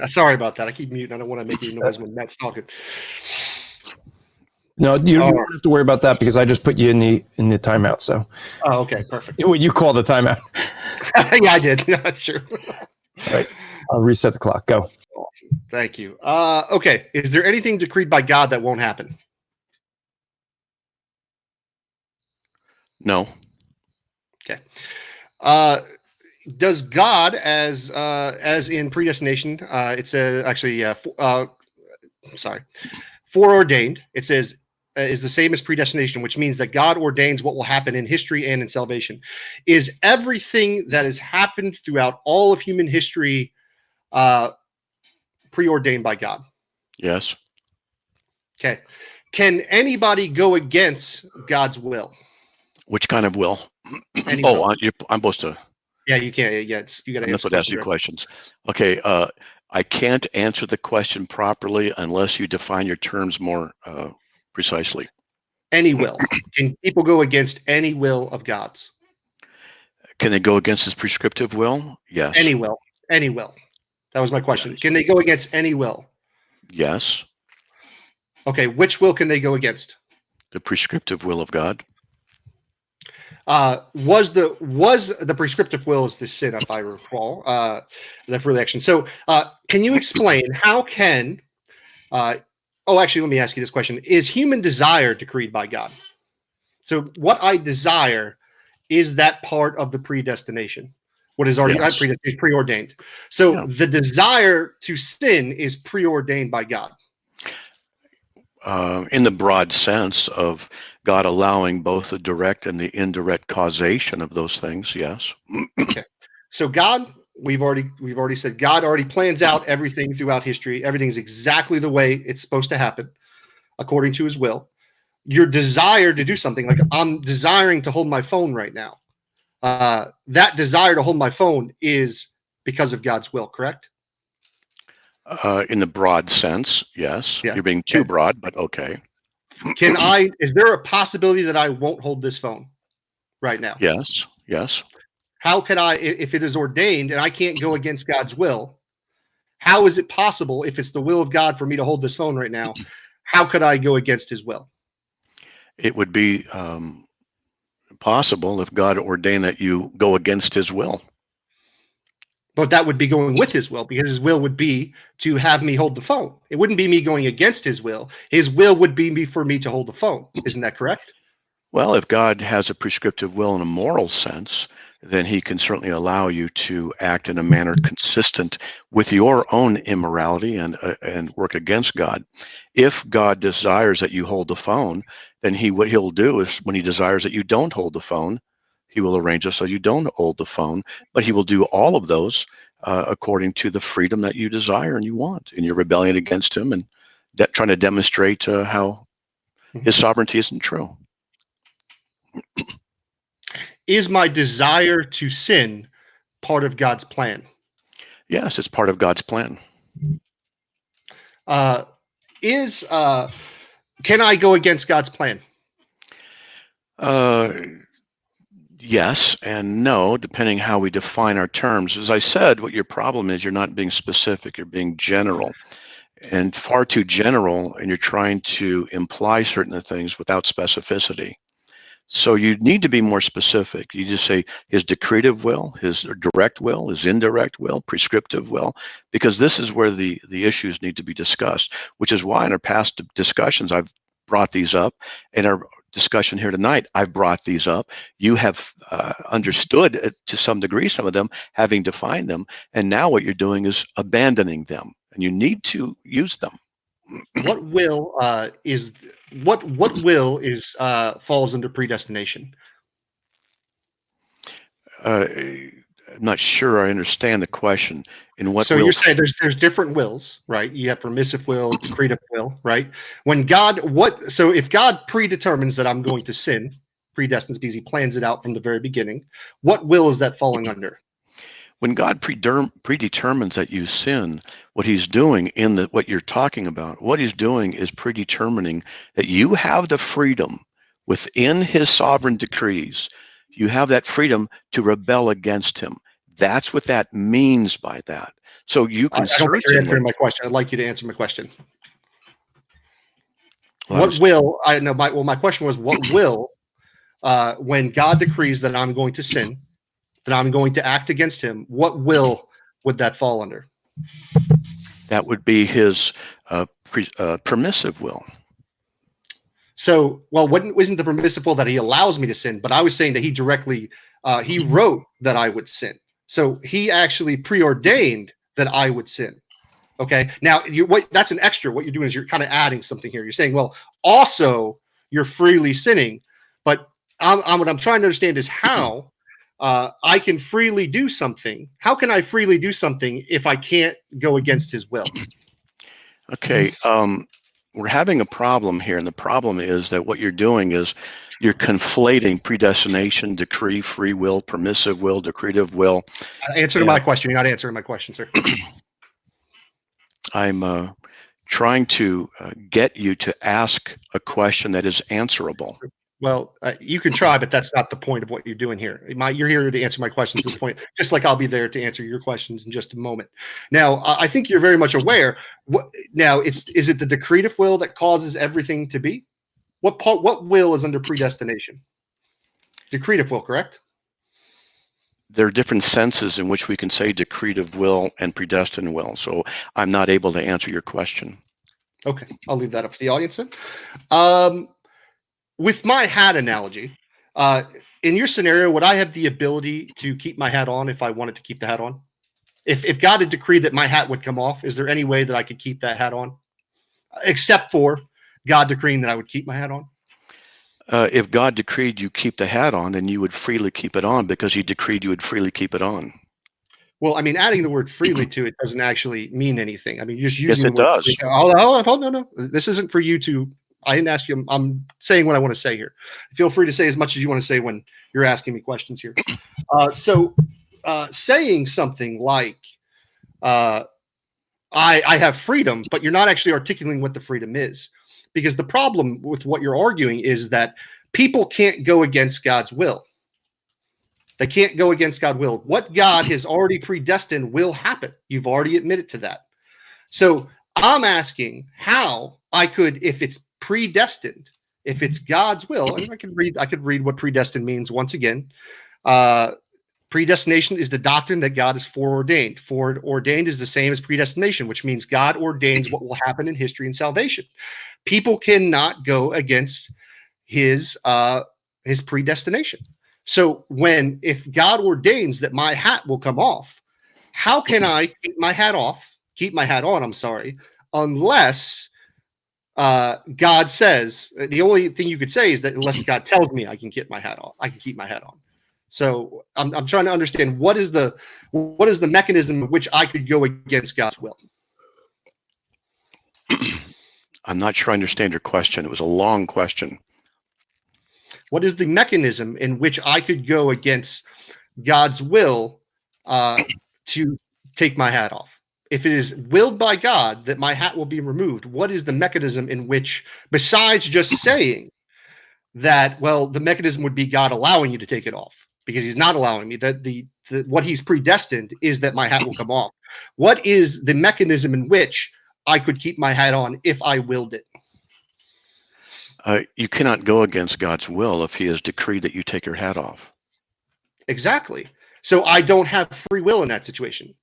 Sorry about that. I keep muting. I don't want to make any noise when Matt's talking. No, you don't have to worry about that because I just put you in the timeout. So. Oh, okay, perfect. When you call the timeout. Yeah, I did. Yeah, that's true. All right. I'll reset the clock. Go. Awesome. Thank you. Okay. Is there anything decreed by God that won't happen? No. Okay. Does God, as in predestination, it says actually, sorry, foreordained. It says is the same as predestination, which means that God ordains what will happen in history and in salvation. Is everything that has happened throughout all of human history preordained by God? Yes. Okay. Can anybody go against God's will? Which kind of will? Any Oh, will. I'm supposed to. Yeah, you can't. Yeah, you got to I'm not answer supposed to ask you questions. Okay. I can't answer the question properly unless you define your terms more precisely. Any will. Can people go against any will of God's? Can they go against his prescriptive will? Yes. Any will. Any will. That was my question. Yes. Can they go against any will? Yes. Okay, which will can they go against? The prescriptive will of God. Was the prescriptive will is the sin, if I recall, the free action. So, can you explain how can? Actually, let me ask you this question: is human desire decreed by God? So, what I desire is that part of the predestination. What is already Yes. is preordained. So, Yeah. the desire to sin is preordained by God. In the broad sense of God allowing both the direct and the indirect causation of those things, yes. Okay. So God, we've already said God already plans out everything throughout history. Everything's exactly the way it's supposed to happen, according to his will. Your desire to do something, like I'm desiring to hold my phone right now. That desire to hold my phone is because of God's will, correct? In the broad sense, yes. Yeah. You're being too Okay. broad, but okay. Is there a possibility that I won't hold this phone right now? Yes. Yes. How could I, if it is ordained and I can't go against God's will, how is it possible, if it's the will of God for me to hold this phone right now, how could I go against his will? It would be possible if God ordained that you go against his will. But that would be going with his will, because his will would be to have me hold the phone. It wouldn't be me going against his will. His will would be for me to hold the phone. Isn't that correct? Well, if God has a prescriptive will in a moral sense, then he can certainly allow you to act in a manner consistent with your own immorality and work against God. If God desires that you hold the phone, then what he'll do is, when he desires that you don't hold the phone, he will arrange it so you don't hold the phone, but he will do all of those according to the freedom that you desire and you want in your rebellion against him, and trying to demonstrate how his sovereignty isn't true. Is my desire to sin part of God's plan? Yes, it's part of God's plan. Can I go against God's plan? Yes and no, depending how we define our terms. As I said, what your problem is, you're not being specific, you're being general, and far too general, and you're trying to imply certain things without specificity. So you need to be more specific. You just say his decretive will, his direct will, his indirect will, prescriptive will, because this is where the issues need to be discussed, which is why in our past discussions I've brought these up. In our discussion here tonight, I've brought these up. You have understood to some degree some of them, having defined them, and now what you're doing is abandoning them, and you need to use them. What will falls under predestination? I'm not sure I understand the question. In what So will? you're saying there's different wills, right? You have permissive will, decretive will, right? When God, if God predetermines that I'm going to sin, predestines because he plans it out from the very beginning, what will is that falling under? When God predetermines that you sin, what he's doing what you're talking about, what he's doing is predetermining that you have the freedom within his sovereign decrees. You have that freedom to rebel against him. That's what that means by that. So you can I don't think you're answering my question. I'd like you to answer my question. My question was, what will, when God decrees that I'm going to sin, that I'm going to act against him, what will would that fall under? That would be his permissive will. So, well, isn't the permissive will that he allows me to sin? But I was saying that he directly, he wrote that I would sin. So he actually preordained that I would sin. Okay. Now, that's an extra. What you're doing is you're kind of adding something here. You're saying, well, also you're freely sinning. But what I'm trying to understand is how I can freely do something. How can I freely do something if I can't go against his will? Okay. We're having a problem here, and the problem is that what you're doing is you're conflating predestination, decree, free will, permissive will, decretive will. Answer to my question. You're not answering my question, sir. I'm trying to get you to ask a question that is answerable. Well, you can try, but that's not the point of what you're doing here. You're here to answer my questions at this point, just like I'll be there to answer your questions in just a moment. Now, I think you're very much aware. Is it the decretive will that causes everything to be? What will is under predestination? Decretive will, correct? There are different senses in which we can say decretive will and predestined will. So I'm not able to answer your question. Okay, I'll leave that up to the audience then. With my hat analogy, in your scenario, would I have the ability to keep my hat on if I wanted to keep the hat on? If God had decreed that my hat would come off, is there any way that I could keep that hat on? Except for God decreeing that I would keep my hat on? If God decreed you keep the hat on, then you would freely keep it on because he decreed you would freely keep it on. Well, I mean, adding the word freely to it doesn't actually mean anything. I mean, just using yes, it does. Hold on, no. This isn't for you to... I didn't ask you. I'm saying what I want to say here. Feel free to say as much as you want to say when you're asking me questions here. Saying something like, I have freedom, but you're not actually articulating what the freedom is. Because the problem with what you're arguing is that people can't go against God's will. They can't go against God's will. What God has already predestined will happen. You've already admitted to that. So I'm asking how I could, if it's predestined, if it's God's will, and I could read what predestined means once again. Predestination is the doctrine that God is foreordained. Foreordained is the same as predestination, which means God ordains what will happen in history and salvation. People cannot go against his predestination. So if God ordains that my hat will come off, how can I keep my hat on, I'm sorry, unless God says, the only thing you could say is that unless God tells me I can keep my hat on. So I'm trying to understand what is the mechanism in which I could go against God's will. I'm not sure I understand your question. It was a long question. What is the mechanism in which I could go against God's will to take my hat off? If it is willed by God that my hat will be removed, what is the mechanism in which, besides just saying that, well, the mechanism would be God allowing you to take it off, because he's not allowing me, that what he's predestined is that my hat will come off. What is the mechanism in which I could keep my hat on if I willed it? You cannot go against God's will if he has decreed that you take your hat off. Exactly. So I don't have free will in that situation.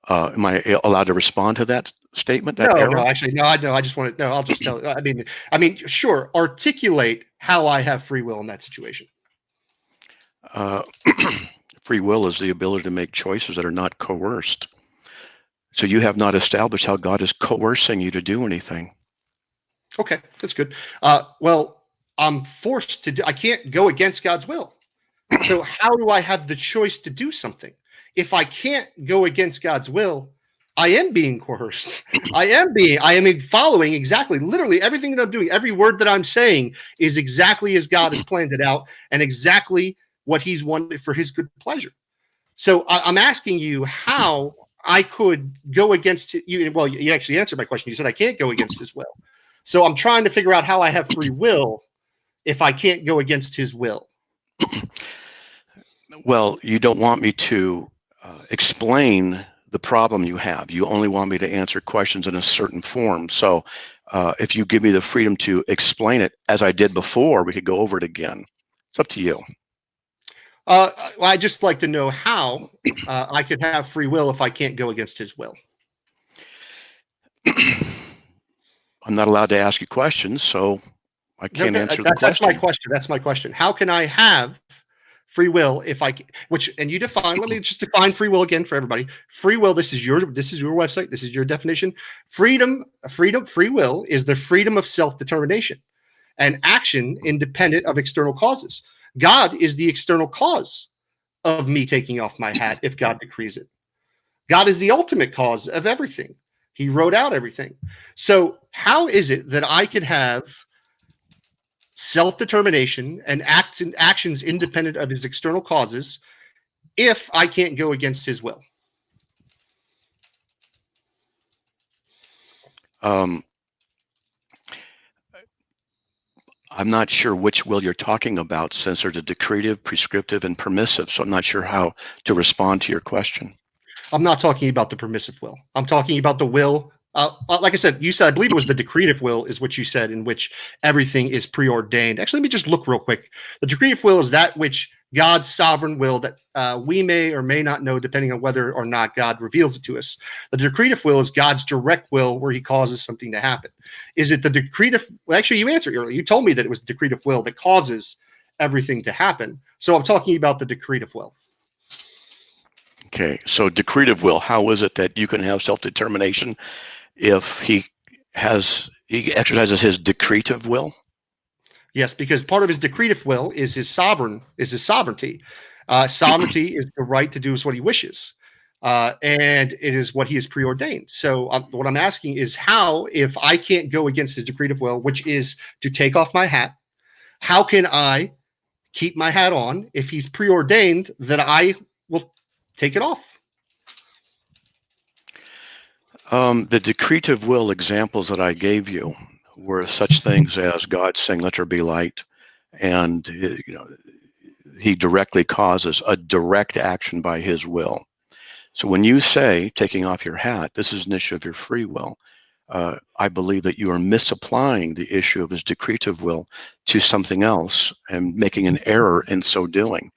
Am I allowed to respond to that statement? No, actually, no. I just want to. No, I'll just tell. I mean, sure. Articulate how I have free will in that situation. Free will is the ability to make choices that are not coerced. So you have not established how God is coercing you to do anything. Okay, that's good. Well, I'm forced to do. I can't go against God's will. So how do I have the choice to do something? If I can't go against God's will, I am being coerced. I am following exactly, literally everything that I'm doing. Every word that I'm saying is exactly as God has planned it out and exactly what he's wanted for his good pleasure. So I'm asking you how I could go against you. Well, you actually answered my question. You said I can't go against his will. So I'm trying to figure out how I have free will if I can't go against his will. Well, you don't want me to explain the problem you have. You only want me to answer questions in a certain form. So if you give me the freedom to explain it as I did before, we could go over it again. It's up to you. I just like to know how I could have free will if I can't go against his will. I'm not allowed to ask you questions, so I can't answer the question. That's my question. That's my question. How can I have free will if I and you define, let me just define free will again for everybody. Free will, this is your website, this is your definition. Free will is the freedom of self-determination and action independent of external causes. God is the external cause of me taking off my hat if God decrees it. God is the ultimate cause of everything. He wrote out everything. So how is it that I could have self-determination and actions independent of his external causes if I can't go against his will? I'm not sure which will you're talking about, since there's a decretive, prescriptive, and permissive, so I'm not sure how to respond to your question. I'm not talking about the permissive will. I'm talking about the will. Like I said, you said, I believe it was the decretive will is what you said, in which everything is preordained. Actually, let me just look real quick. The decretive will is that which God's sovereign will that we may or may not know, depending on whether or not God reveals it to us. The decretive will is God's direct will, where he causes something to happen. Is it the decretive? Well, actually, you answered earlier. You told me that it was the decretive will that causes everything to happen. So I'm talking about the decretive will. Okay, so decretive will, how is it that you can have self-determination if he exercises his decretive will? Yes, because part of his decretive will is his sovereignty. Sovereignty is the right to do what he wishes, and it is what he has preordained. So what I'm asking is, how, if I can't go against his decretive will, which is to take off my hat, how can I keep my hat on if he's preordained that I will take it off? The decretive will examples that I gave you were such things as God saying, "Let there be light," and he directly causes a direct action by his will. So when you say taking off your hat, this is an issue of your free will. I believe that you are misapplying the issue of his decretive will to something else and making an error in so doing.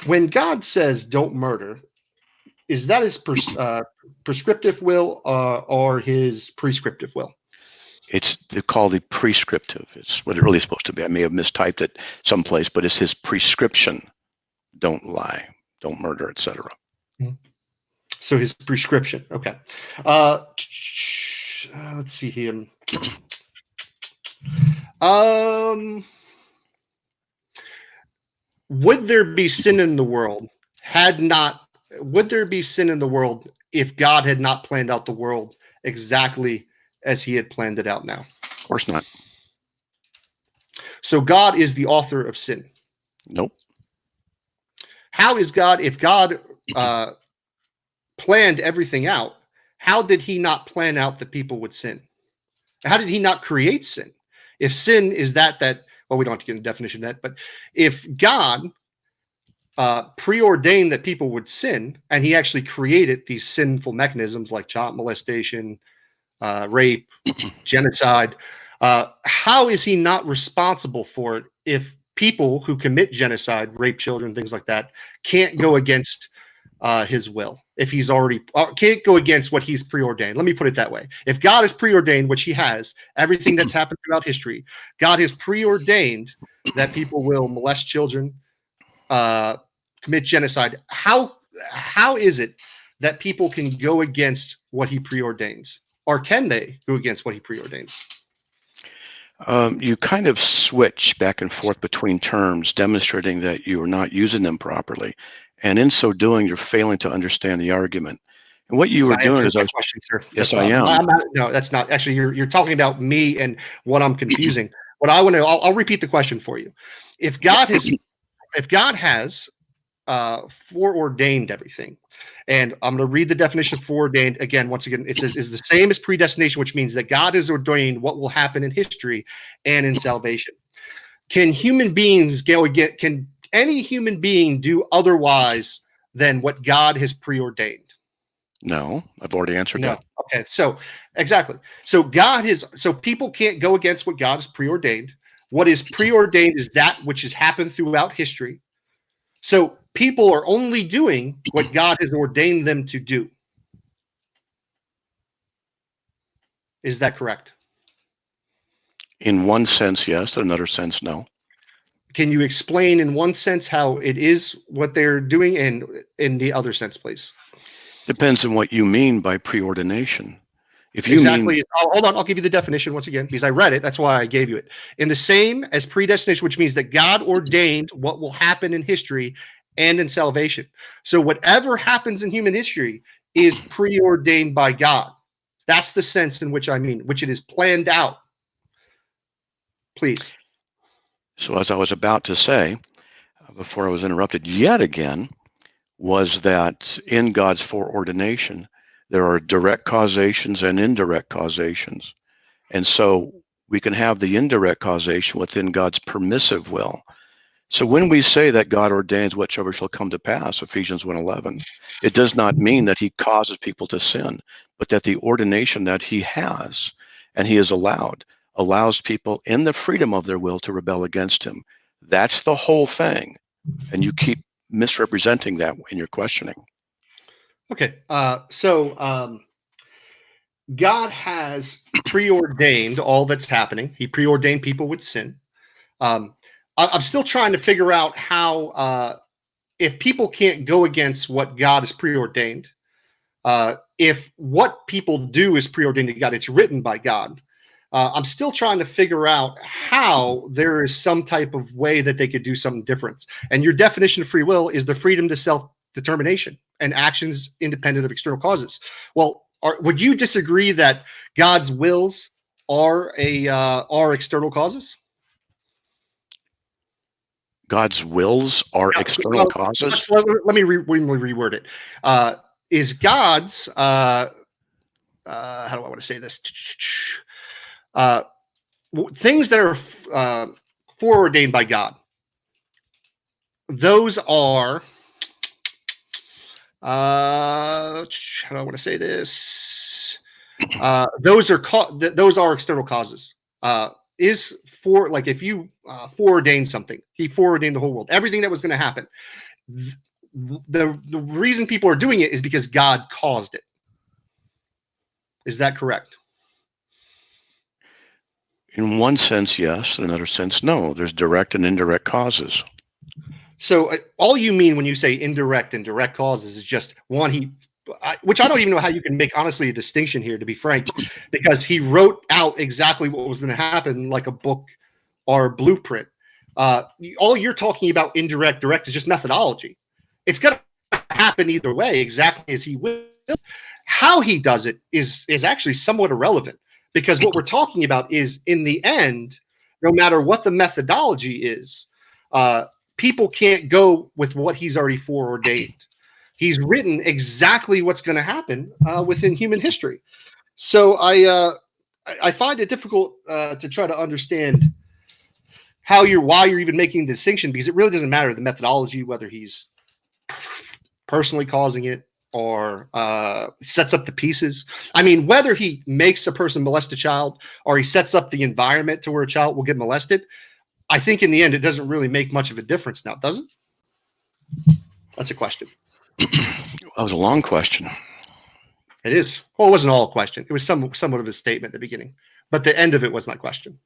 When God says don't murder, is that his prescriptive will or his prescriptive will? It's called the prescriptive. It's what it really is supposed to be. I may have mistyped it someplace, but it's his prescription. Don't lie, don't murder, etc. So his prescription. Okay. Let's see here. Would there be sin in the world would there be sin in the world if God had not planned out the world exactly as he had planned it out now? Of course not. So God is the author of sin. Nope. How is God, if God planned everything out, how did he not plan out that people would sin? How did he not create sin? If sin is that, well, we don't have to get into the definition of that, but if God preordained that people would sin, and he actually created these sinful mechanisms like child molestation, rape, genocide, how is he not responsible for it if people who commit genocide, rape children, things like that, can't go against his will? If he's already can't go against what he's preordained. Let me put it that way. If God has preordained, which he has, everything that's happened throughout history, God has preordained that people will molest children, commit genocide. How is it that people can go against what he preordains? Or can they go against what he preordains? You kind of switch back and forth between terms, demonstrating that you are not using them properly. And in so doing, you're failing to understand the argument. And what you were doing is, question, sir. Yes, I am. No, that's not. Actually, you're talking about me and what I'm confusing. What I want to, I'll repeat the question for you. If God has foreordained everything, and I'm going to read the definition of foreordained again. Once again, it says is the same as predestination, which means that God has ordained what will happen in history and in salvation. Can human beings go again? Can any human being do otherwise than what God has preordained? No, I've already answered that. Okay, so exactly. So people can't go against what God has preordained. What is preordained is that which has happened throughout history. So people are only doing what God has ordained them to do. Is that correct? In one sense, yes. In another sense, no. Can you explain in one sense how it is what they're doing, and in the other sense, please? Depends on what you mean by preordination. If you Exactly. mean, Hold on, I'll give you the definition once again because I read it. That's why I gave you it. In the same as predestination, which means that God ordained what will happen in history and in salvation. So whatever happens in human history is preordained by God. That's the sense in which I mean, which it is planned out. Please. so as I was about to say, before I was interrupted yet again, was that in God's foreordination, there are direct causations and indirect causations. And so we can have the indirect causation within God's permissive will. So when we say that God ordains whatsoever shall come to pass, Ephesians 1:11, it does not mean that he causes people to sin, but that the ordination that he has and he has allowed allows people in the freedom of their will to rebel against him. That's the whole thing. And you keep misrepresenting that in your questioning. Okay. God has preordained all that's happening. He preordained people would sin. I'm still trying to figure out how, if people can't go against what God has preordained, if what people do is preordained to God, it's written by God. I'm still trying to figure out how there is some type of way that they could do something different. And your definition of free will is the freedom to self-determination and actions independent of external causes. Well, would you disagree that God's wills are external causes? God's wills are external causes? Let me reword it. Is God's, how do I want to say this? Things that are foreordained by God, those are, how do I want to say this? Those are external causes. If you foreordained something, he foreordained the whole world, everything that was going to happen. The reason people are doing it is because God caused it. Is that correct? In one sense, yes. In another sense, no. There's direct and indirect causes. So all you mean when you say indirect and direct causes is just one, which I don't even know how you can make, honestly, a distinction here, to be frank, because he wrote out exactly what was going to happen like a book or a blueprint. All you're talking about indirect, direct is just methodology. It's going to happen either way, exactly as he will. How he does it is actually somewhat irrelevant, because what we're talking about is, in the end, no matter what the methodology is, people can't go with what he's already foreordained. He's written exactly what's going to happen within human history. So I find it difficult to try to understand why you're even making the distinction, because it really doesn't matter the methodology, whether he's personally causing it or sets up the pieces. I mean, whether he makes a person molest a child or he sets up the environment to where a child will get molested, I think in the end, it doesn't really make much of a difference now, does it? That's a question. That was a long question. It is. Well, it wasn't all a question. It was somewhat of a statement at the beginning, but the end of it was my question.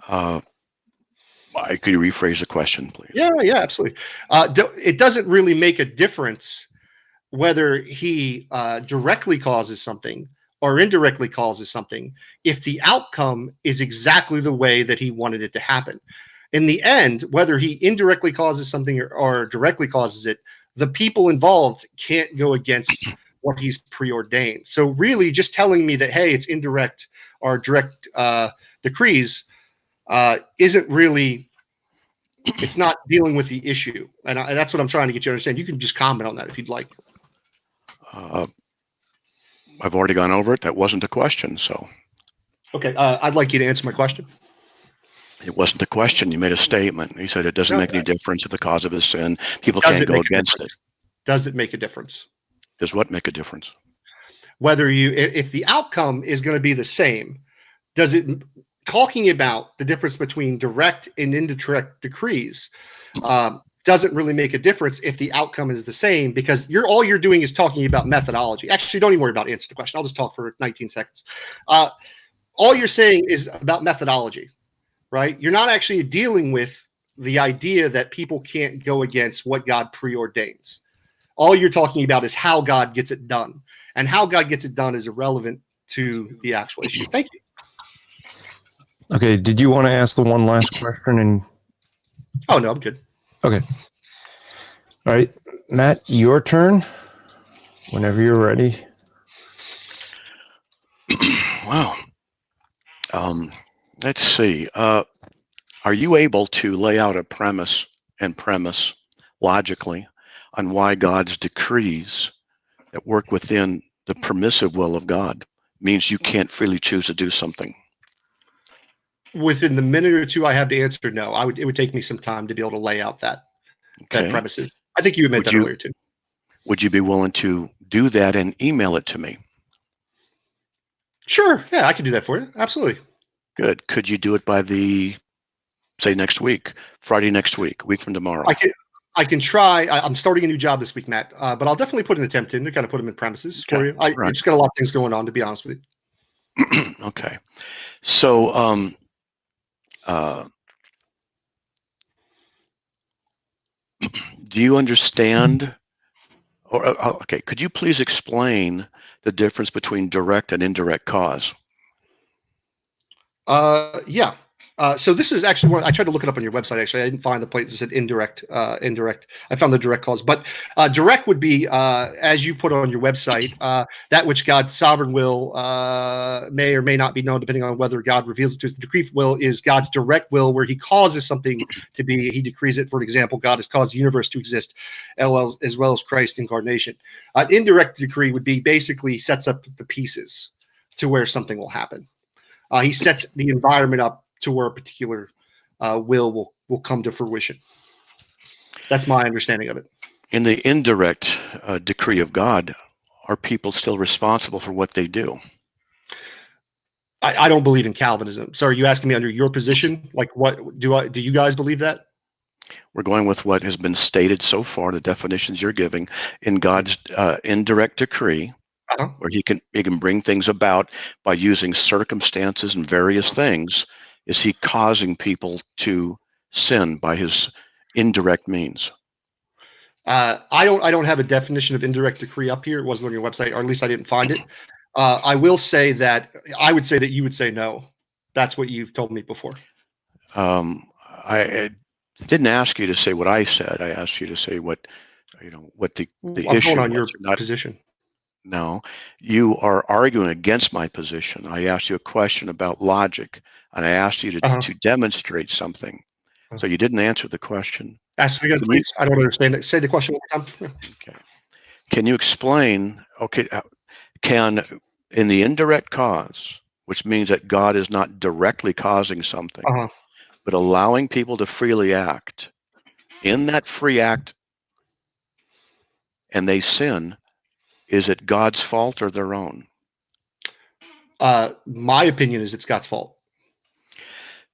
Could you rephrase the question, please? Yeah, absolutely. It doesn't really make a difference whether he directly causes something or indirectly causes something if the outcome is exactly the way that he wanted it to happen. In the end, whether he indirectly causes something or directly causes it, the people involved can't go against what he's preordained. So really just telling me that, hey, it's indirect or direct decrees isn't really, it's not dealing with the issue. And that's what I'm trying to get you to understand. You can just comment on that if you'd like. I've already gone over it. That wasn't a question, so. Okay, I'd like you to answer my question. It wasn't a question. You made a statement. You said it doesn't make any difference if the cause of his sin. People can't go against it. Does it make a difference? Does what make a difference? Whether if the outcome is going to be the same, does it talking about the difference between direct and indirect decrees doesn't really make a difference if the outcome is the same, because all you're doing is talking about methodology. Actually, don't even worry about answering the question. I'll just talk for 19 seconds. All you're saying is about methodology, right? You're not actually dealing with the idea that people can't go against what God preordains. All you're talking about is how God gets it done, and how God gets it done is irrelevant to the actual issue. Thank you. Okay. Did you want to ask the one last question? And Oh, no, I'm good. okay. All right, Matt, your turn. Whenever you're ready. Wow. Let's see. Are you able to lay out a premise logically on why God's decrees that work within the permissive will of God means you can't freely choose to do something? Within the minute or two I have to answer, no. It would take me some time to be able to lay out that premises. I think you admit that earlier too. Would you be willing to do that and email it to me? Sure. Yeah, I can do that for you. Absolutely. Good. Could you do it by say next week, Friday next week, a week from tomorrow? I can try. I'm starting a new job this week, Matt, but I'll definitely put an attempt in to kind of put them in premises for you. I just got a lot of things going on, to be honest with you. Okay. So, do you understand, okay, could you please explain the difference between direct and indirect cause? Yeah. So this is actually I tried to look it up on your website. Actually, I didn't find the place that said indirect. I found the direct cause, but direct would be, as you put on your website, that which God's sovereign will may or may not be known, depending on whether God reveals it to us. The decree will is God's direct will, where He causes something to be. He decrees it. For example, God has caused the universe to exist, as well as Christ's incarnation. Indirect decree would be basically sets up the pieces to where something will happen. He sets the environment up to where a particular will come to fruition. That's my understanding of it. In the indirect decree of God, are people still responsible for what they do? I don't believe in Calvinism. So are you asking me under your position? Like, what do you guys believe that? We're going with what has been stated so far, the definitions you're giving in God's indirect decree. Where he can bring things about by using circumstances and various things. Is he causing people to sin by his indirect means? I don't have a definition of indirect decree up here. It wasn't on your website, or at least I didn't find it. I will say that I would say that you would say no. That's what you've told me before. I didn't ask you to say what I said. I asked you to say what the I'm issue going on was. your position. No, you are arguing against my position. I asked you a question about logic, and I asked you to demonstrate something. So you didn't answer the question. Ask it again, please. I don't understand it. Say the question one more time. Okay. Can you explain? Okay, in the indirect cause, which means that God is not directly causing something, but allowing people to freely act, in that free act, and they sin. Is it God's fault or their own? My opinion is it's God's fault.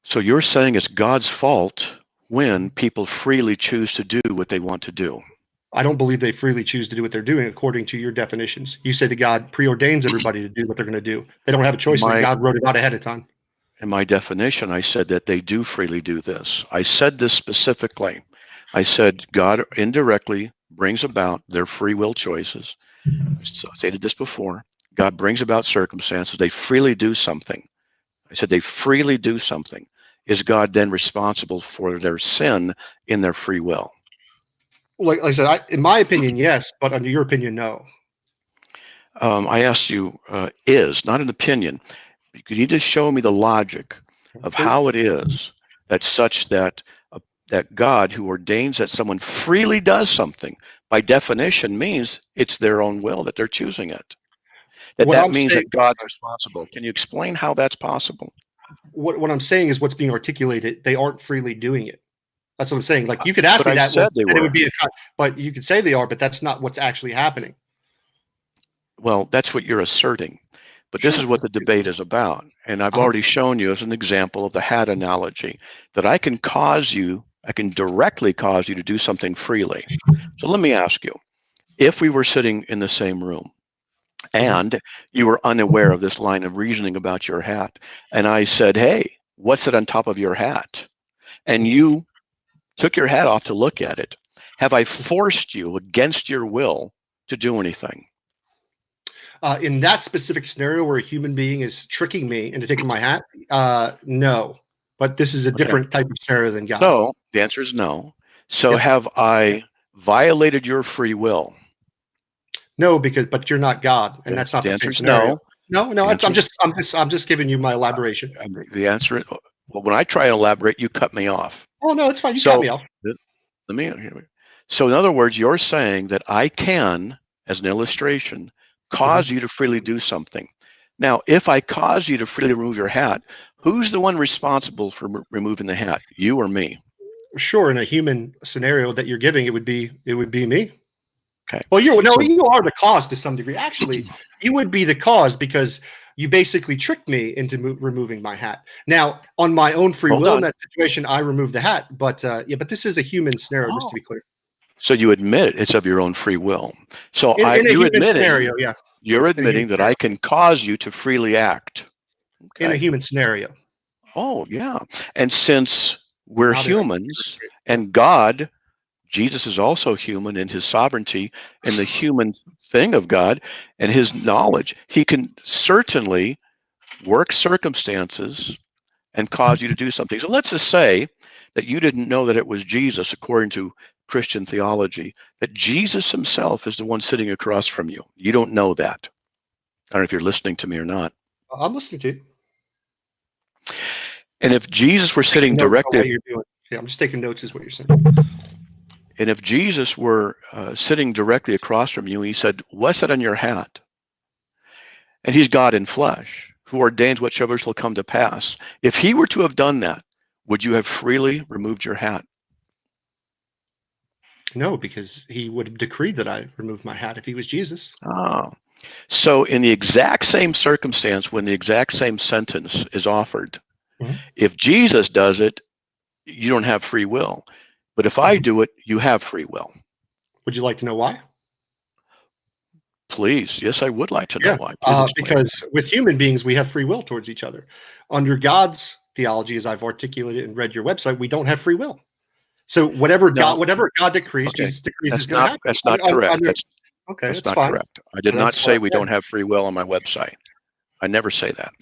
So you're saying it's God's fault when people freely choose to do what they want to do? I don't believe they freely choose to do what they're doing according to your definitions. You say that God preordains everybody to do what they're going to do. They don't have a choice. God wrote it out ahead of time. In my definition, I said that they do freely do this. I said this specifically. I said God indirectly brings about their free will choices. I stated this before. God brings about circumstances. They freely do something. I said they freely do something. Is God then responsible for their sin in their free will? Like I said, in my opinion, yes, but under your opinion, no. I asked you, is, not an opinion. You need to show me the logic of how it is that such that God, who ordains that someone freely does something, by definition means it's their own will that they're choosing it. That means that God's responsible. Can you explain how that's possible? What I'm saying is what's being articulated. They aren't freely doing it. That's what I'm saying. Like, you could ask me that, and it would be but you could say they are, but that's not what's actually happening. Well, that's what you're asserting. But this Sure. is what the debate is about. And I've already shown you as an example of the hat analogy that I can directly cause you to do something freely. So let me ask you, if we were sitting in the same room and you were unaware of this line of reasoning about your hat, and I said, hey, what's it on top of your hat? And you took your hat off to look at it. Have I forced you against your will to do anything? In that specific scenario where a human being is tricking me into taking my hat, no. But this is a different type of scenario than God. So the answer is no. So have I violated your free will? No, but you're not God, and that's not the same scenario. No. I'm just giving you my elaboration. The answer is, well, when I try to elaborate, you cut me off. Oh no, it's fine. You cut me off. So in other words, you're saying that I can, as an illustration, cause you to freely do something. Now, if I cause you to freely remove your hat, who's the one responsible for removing the hat? You or me? Sure, in a human scenario that you're giving, it would be me. Okay. Well, you are the cause to some degree. Actually, you would be the cause because you basically tricked me into removing my hat. Now, on my own free will, in that situation, I removed the hat. But but this is a human scenario, just to be clear. So you admit it's of your own free will. So in a human scenario, yeah. You're admitting that I can cause you to freely act. Okay. In a human scenario. Oh, yeah. And since we're humans and God, Jesus is also human in his sovereignty and the human thing of God and his knowledge, he can certainly work circumstances and cause you to do something. So let's just say that you didn't know that it was Jesus, according to Christian theology, that Jesus himself is the one sitting across from you. You don't know that. I don't know if you're listening to me or not. I'm listening to you. And if Jesus were sitting directly, I'm just taking notes, is what you're saying. And if Jesus were sitting directly across from you, he said, "What's that on your hat?" And he's God in flesh, who ordains whatsoever shall come to pass. If he were to have done that, would you have freely removed your hat? No, because he would have decreed that I remove my hat if he was Jesus. Oh. So in the exact same circumstance, when the exact same sentence is offered, if Jesus does it, you don't have free will. But if I do it, you have free will. Would you like to know why? Please. Yes, I would like to know why. Because with human beings, we have free will towards each other. Under God's theology, as I've articulated and read your website, we don't have free will. So whatever God decrees, Jesus decrees is going to happen. That's not correct. That's not fine. correct. I did not say we don't have free will on my website. I never say that.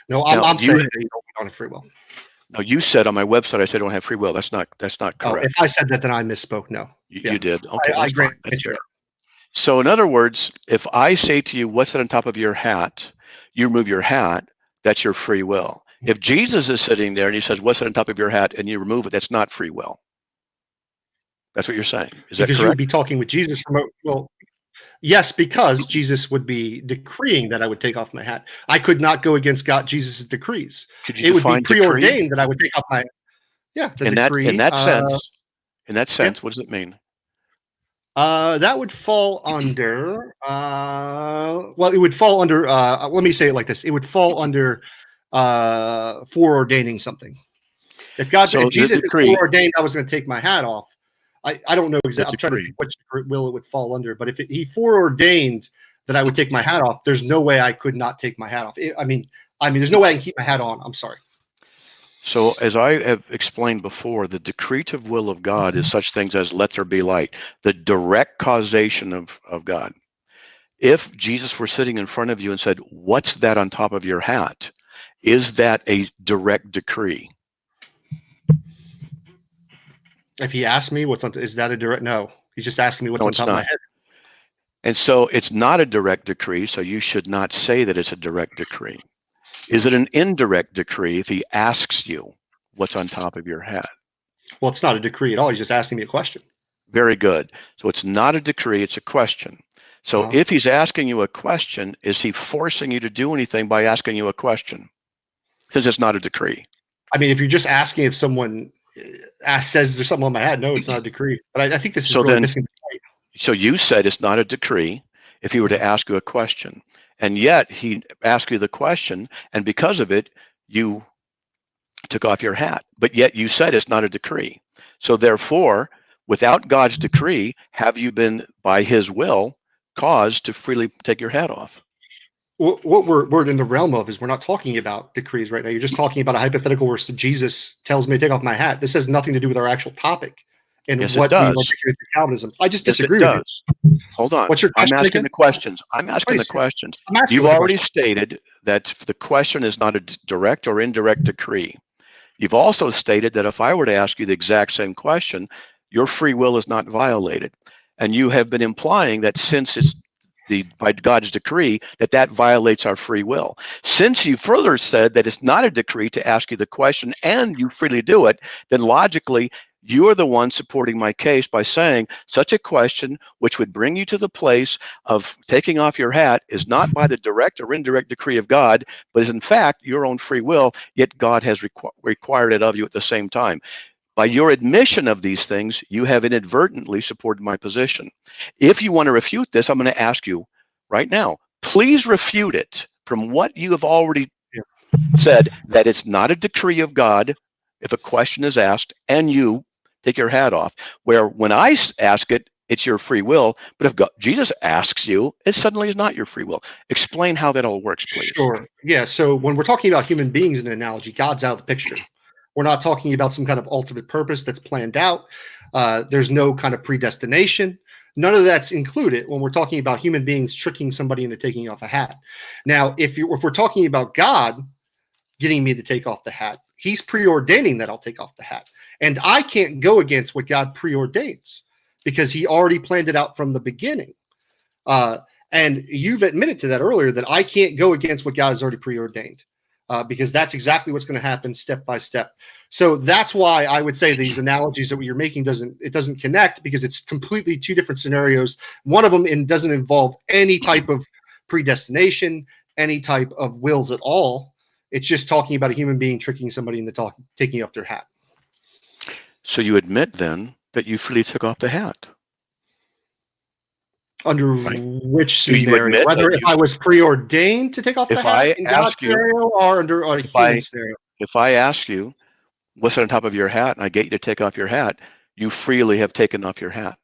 No, I'm saying that you don't have free will. No, you said on my website I said I don't have free will. That's not correct. Oh, if I said that, then I misspoke. No, you did. Okay, I agree. That's fair. So in other words, if I say to you, "What's that on top of your hat?" You remove your hat. That's your free will. If Jesus is sitting there and he says, "What's that on top of your hat?" and you remove it, that's not free will. That's what you're saying. Is that correct? Because you would be talking with Jesus yes, because Jesus would be decreeing that I would take off my hat. I could not go against Jesus' decrees. It would be preordained that I would take off my decree. In that sense, what does it mean? That would fall under it would fall under let me say it like this. It would fall under foreordaining something. If Jesus foreordained I was going to take my hat off, I don't know exactly. I'm trying to think which will it would fall under, but if he foreordained that I would take my hat off, there's no way I could not take my hat off. I mean, there's no way I can keep my hat on. I'm sorry. So as I have explained before, the decretive will of God is such things as let there be light, the direct causation of God. If Jesus were sitting in front of you and said, "What's that on top of your hat?" is that a direct decree? If he asked me is that a direct? No, he's just asking me what's on top of my head. And so it's not a direct decree, so you should not say that it's a direct decree. Is it an indirect decree if he asks you what's on top of your head? Well, it's not a decree at all. He's just asking me a question. Very good. So it's not a decree, it's a question. So if he's asking you a question, is he forcing you to do anything by asking you a question? Since it's not a decree. I mean, if you're just asking if someone says there's something on my head, no, it's not a decree. But I think this is really missing the point. So you said it's not a decree if he were to ask you a question. and yet he asked you the question, and because of it, you took off your hat. But yet you said it's not a decree. So therefore, without God's decree, have you been, by his will, caused to freely take your hat off? What we're in the realm of is we're not talking about decrees right now. You're just talking about a hypothetical where Jesus tells me to take off my hat. This has nothing to do with our actual topic and Yes, what it we does. articulate through Calvinism. I just Yes, it disagree with you. does. Hold on. What's your I'm question asking again? the questions. I'm asking the Please. questions. I'm asking You've the already question. stated that the question is not a direct or indirect decree. You've also stated that if I were to ask you the exact same question, your free will is not violated. And you have been implying that since it's by God's decree, that violates our free will. Since you further said that it's not a decree to ask you the question and you freely do it, then logically, you're the one supporting my case by saying such a question, which would bring you to the place of taking off your hat, is not by the direct or indirect decree of God, but is in fact your own free will, yet God has required it of you at the same time. By your admission of these things, you have inadvertently supported my position. If you want to refute this, I'm going to ask you right now, please refute it from what you have already said, that it's not a decree of God if a question is asked and you take your hat off, where when I ask it, it's your free will, but if Jesus asks you, it suddenly is not your free will. Explain how that all works, please. Sure. Yeah. So when we're talking about human beings in an analogy, God's out of the picture. We're not talking about some kind of ultimate purpose that's planned out. There's no kind of predestination. None of that's included when we're talking about human beings tricking somebody into taking off a hat. Now, if we're talking about God getting me to take off the hat, he's preordaining that I'll take off the hat. And I can't go against what God preordains because he already planned it out from the beginning. And you've admitted to that earlier, that I can't go against what God has already preordained, because that's exactly what's going to happen step by step. So that's why I would say these analogies that you're making doesn't connect, because it's completely two different scenarios. One of them doesn't involve any type of predestination, any type of wills at all. It's just talking about a human being tricking somebody into taking off their hat. So you admit then that you freely took off the hat. Under right? which Do you scenario? admit Whether if I was preordained to take off the if hat I in God's ask you, scenario, or under a human scenario? If I ask you what's on top of your hat and I get you to take off your hat, you freely have taken off your hat.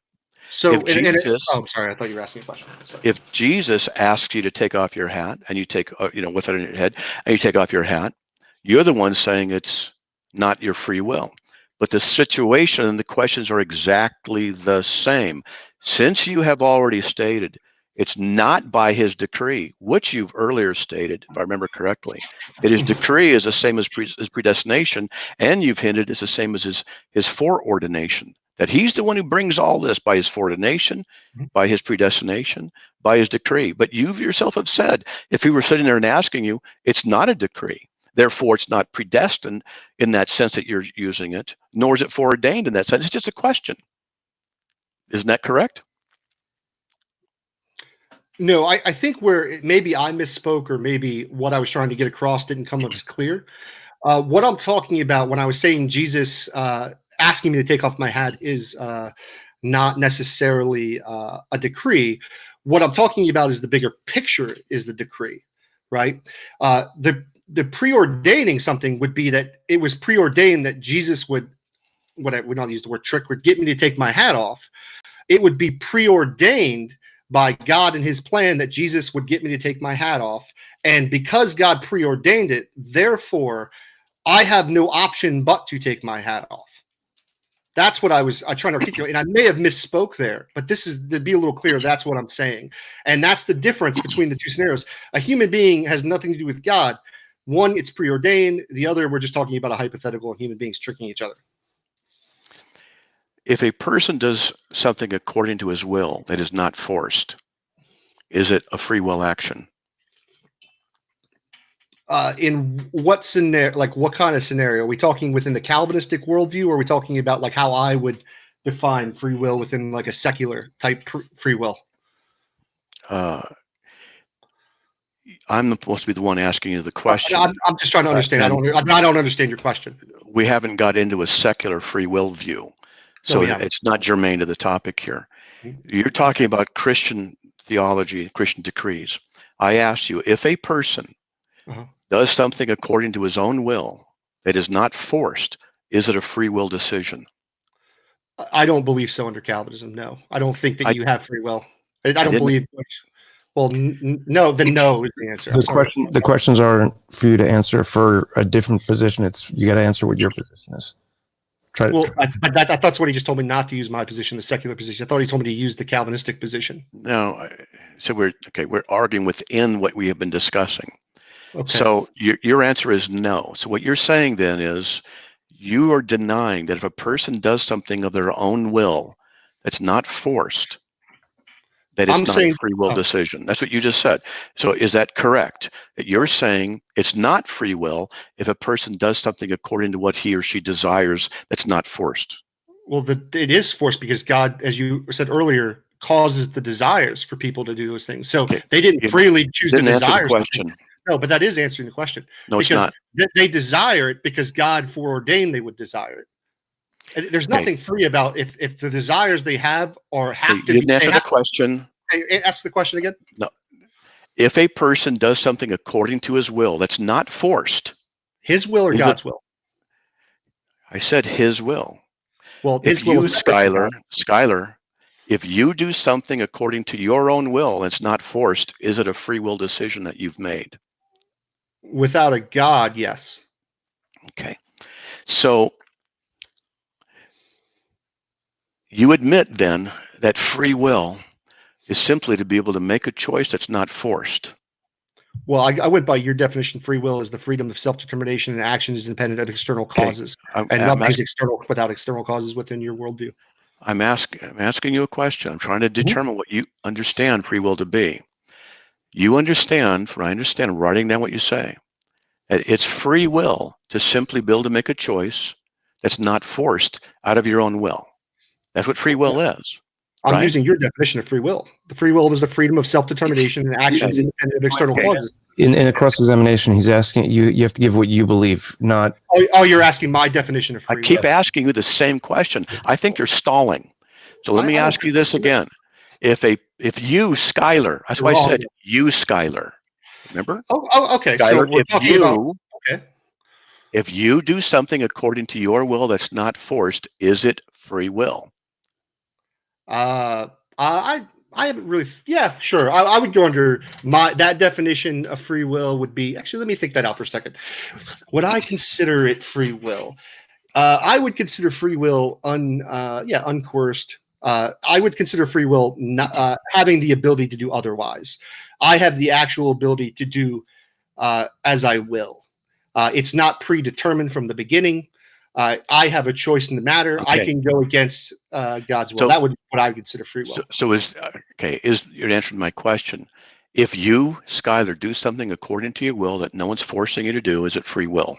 So, if Jesus, I'm sorry, I thought you were asking a question. Sorry. If Jesus asks you to take off your hat and you take, what's on your head, and you take off your hat, you're the one saying it's not your free will. But the situation and the questions are exactly the same. Since you have already stated it's not by his decree, which you've earlier stated, if I remember correctly, that his decree is the same as predestination, and you've hinted it's the same as his foreordination, that he's the one who brings all this by his foreordination, by his predestination, by his decree. But you yourself have said, if he were sitting there and asking you, it's not a decree. Therefore, it's not predestined in that sense that you're using it, nor is it foreordained in that sense. It's just a question. Isn't that correct? No, I think where maybe I misspoke, or maybe what I was trying to get across didn't come as clear. What I'm talking about when I was saying Jesus asking me to take off my hat is not necessarily a decree. What I'm talking about is the bigger picture is the decree, right? The preordaining something would be that it was preordained that Jesus would, what I would not use the word trick, would get me to take my hat off. It would be preordained by God and his plan that Jesus would get me to take my hat off. And because God preordained it, therefore, I have no option but to take my hat off. That's what I trying to articulate. And I may have misspoke there, but this is to be a little clear. That's what I'm saying. And that's the difference between the two scenarios. A human being has nothing to do with God. One, it's preordained. The other, we're just talking about a hypothetical and human beings tricking each other. If a person does something according to his will that is not forced, is it a free will action? In what scenario, like what kind of scenario? Are we talking within the Calvinistic worldview, or are we talking about like how I would define free will within like a secular type free will? I'm supposed to be the one asking you the question. I'm just trying to understand. I don't understand your question. We haven't got into a secular free will view, so it's not germane to the topic here. You're talking about Christian theology, Christian decrees. I asked you, if a person does something according to his own will that is not forced, is it a free will decision? I don't believe so under Calvinism. No, I don't think that you have free will. I don't didn't- believe. Well, no. Then no is the answer. The questions aren't for you to answer for a different position. It's you got to answer what your position is. I thought that's what he just told me, not to use my position, the secular position. I thought he told me to use the Calvinistic position. No, so we're arguing within what we have been discussing. Okay. So your answer is no. So what you're saying then is you are denying that if a person does something of their own will that's not forced, that it's not a free will decision. That's what you just said. So is that correct? That you're saying it's not free will if a person does something according to what he or she desires that's not forced? Well, it is forced because God, as you said earlier, causes the desires for people to do those things. So they didn't freely choose the desires. Answer the question. No, but that is answering the question. No, it's not. They desire it because God foreordained they would desire it. There's nothing free about if the desires they have or have to. You didn't answer the question. Ask the question again. No. If a person does something according to his will that's not forced, his will or God's will? I said his will. Well, if you, Skylar, if you do something according to your own will and it's not forced, is it a free will decision that you've made? Without a God, yes. Okay. So you admit then that free will is simply to be able to make a choice that's not forced. Well, I went by your definition. Free will is the freedom of self-determination and actions independent of external causes, and nothing is external without external causes within your worldview. I'm asking you a question. I'm trying to determine what you understand free will to be. You understand, from what I understand, writing down what you say, that it's free will to simply be able to make a choice that's not forced out of your own will. That's what free will is. I'm using your definition of free will. The free will is the freedom of self-determination and actions independent of external causes. In a cross-examination, he's asking you. You have to give what you believe, not. Oh, you're asking my definition of free will. I keep asking you the same question. I think you're stalling. So let me ask you this again. If you, Skylar, that's why I said you, Skylar. Remember? Oh, okay. Skylar, so if you do something according to your will that's not forced, is it free will? I haven't really. Yeah, sure. I would go under that definition of free will would be. Actually, let me think that out for a second. Would I consider it free will? I would consider free will uncoerced. I would consider free will not, having the ability to do otherwise. I have the actual ability to do as I will. It's not predetermined from the beginning. I have a choice in the matter. Okay. I can go against God's will. So, that would be what I would consider free will. So is you're answering my question. If you, Skylar, do something according to your will that no one's forcing you to do, is it free will?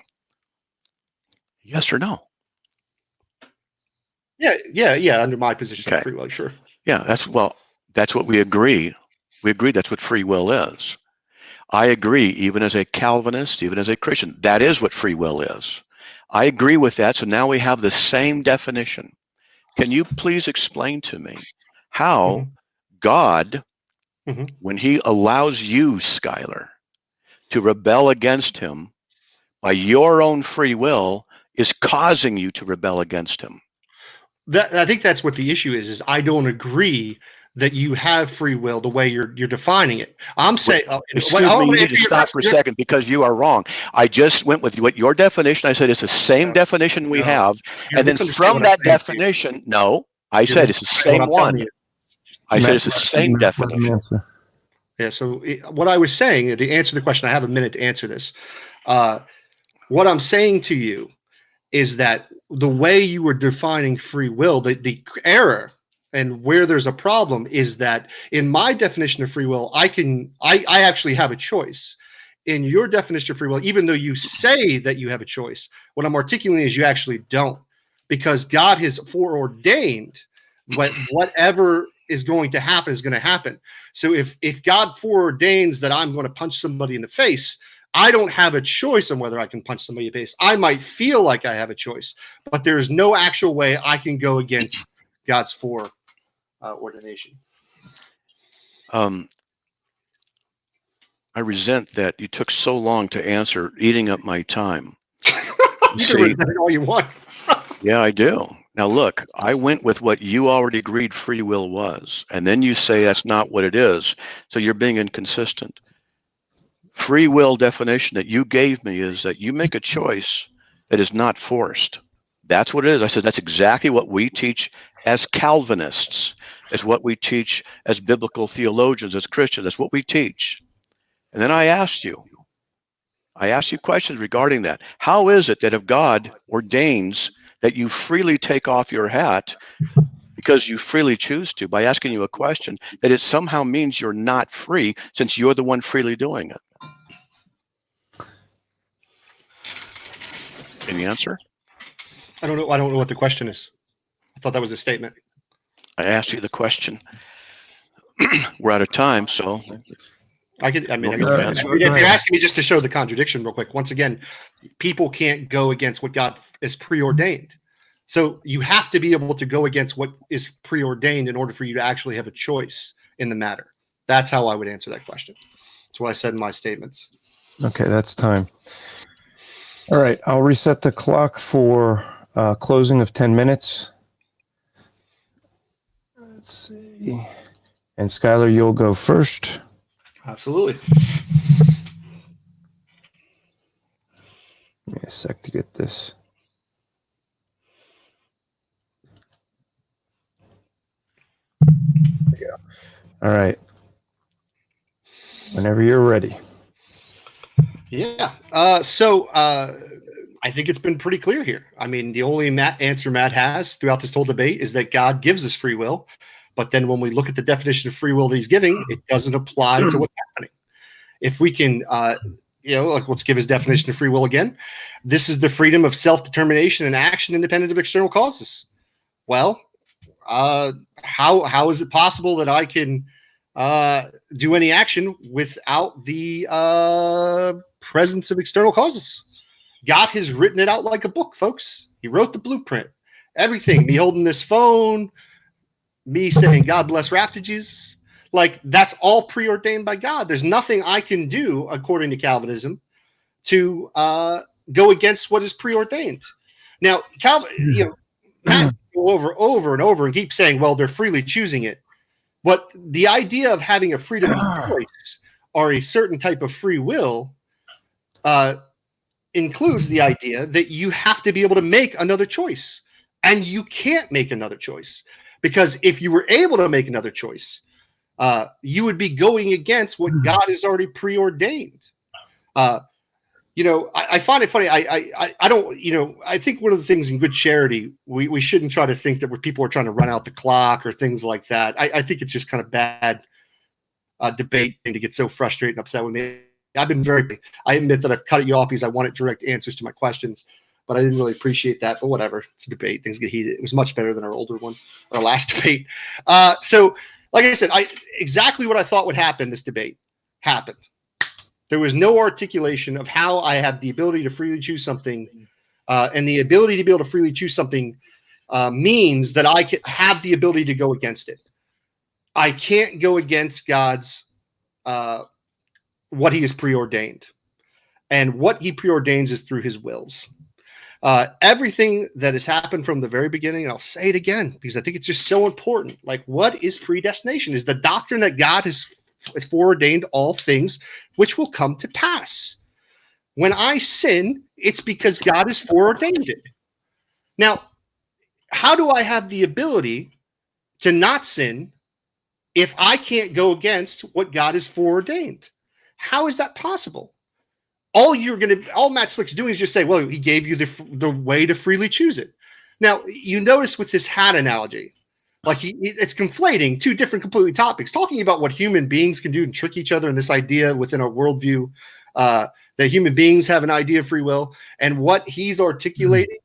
Yes or no? Yeah. Under my position of free will, sure. Yeah, that's what we agree. We agree that's what free will is. I agree, even as a Calvinist, even as a Christian, that is what free will is. I agree with that. So now we have the same definition. Can you please explain to me how God, when he allows you, Skylar, to rebel against him by your own free will, is causing you to rebel against him? I think that's what the issue is I don't agree that you have free will the way you're defining it. I'm saying, excuse me, you need to stop for a second because you are wrong. I just went with what your definition. I said it's the same definition we have, and then from that definition, I said it's the same one. I said it's the same definition. Yeah. So what I was saying to answer the question, I have a minute to answer this. What I'm saying to you is that the way you were defining free will, the error. And where there's a problem is that in my definition of free will, I actually have a choice. In your definition of free will, even though you say that you have a choice, what I'm articulating is you actually don't, because God has foreordained whatever is going to happen is going to happen. So if God foreordains that I'm going to punch somebody in the face, I don't have a choice on whether I can punch somebody in the face. I might feel like I have a choice, but there's no actual way I can go against God's ordination. I resent that you took so long to answer, eating up my time. You can resent it all you want. Yeah, I do. Now, look, I went with what you already agreed free will was, and then you say that's not what it is. So you're being inconsistent. Free will definition that you gave me is that you make a choice that is not forced. That's what it is. I said that's exactly what we teach as Calvinists. It's what we teach as biblical theologians, as Christians. That's what we teach. And then I asked you questions regarding that. How is it that if God ordains that you freely take off your hat because you freely choose to, by asking you a question, that it somehow means you're not free since you're the one freely doing it? Any answer? I don't know what the question is. I thought that was a statement. I asked you the question. We're out of time, so If Go you're ahead. asking me just to show the contradiction real quick, once again, people can't go against what God is preordained. So you have to be able to go against what is preordained in order for you to actually have a choice in the matter. That's how I would answer that question. That's what I said in my statements. Okay, that's time. All right, I'll reset the clock for closing of 10 minutes. Let's see. And Skylar, you'll go first. Absolutely. Give me a sec to get this. There you go. All right. Whenever you're ready. Yeah. I think it's been pretty clear here. I mean, the only answer Matt has throughout this whole debate is that God gives us free will. But then when we look at the definition of free will that he's giving, it doesn't apply to what's happening. If we can, let's give his definition of free will again. This is the freedom of self-determination and action independent of external causes. Well, how is it possible that I can do any action without the presence of external causes? God has written it out like a book, folks. He wrote the blueprint. Everything. Me holding this phone, me saying, God bless rap to Jesus. Like, that's all preordained by God. There's nothing I can do, according to Calvinism, to go against what is preordained. Now, Matt go over and over and keep saying, well, they're freely choosing it. But the idea of having a freedom of choice or a certain type of free will includes the idea that you have to be able to make another choice. And you can't make another choice. Because if you were able to make another choice, you would be going against what God has already preordained. I find it funny. I don't, I think one of the things in good charity, we shouldn't try to think that people are trying to run out the clock or things like that. I think it's just kind of bad debate thing to get so frustrated and upset with me. I admit that I've cut you off because I wanted direct answers to my questions, but I didn't really appreciate that. But whatever, it's a debate. Things get heated. It was much better than our older one, our last debate. So, like I said, exactly what I thought would happen. This debate happened. There was no articulation of how I have the ability to freely choose something, and the ability to be able to freely choose something means that I can have the ability to go against it. I can't go against God's what he has preordained, and what he preordains is through his wills. Everything that has happened from the very beginning, and I'll say it again because I think it's just so important. Like, what is predestination? Is the doctrine that God has foreordained all things which will come to pass. When I sin, it's because God has foreordained it. Now, how do I have the ability to not sin if I can't go against what God has foreordained? How is that possible? All Matt Slick's doing is just say, well, he gave you the way to freely choose it. Now, you notice with this hat analogy, like it's conflating two different completely topics, talking about what human beings can do and trick each other in this idea within our worldview, that human beings have an idea of free will, and what he's articulating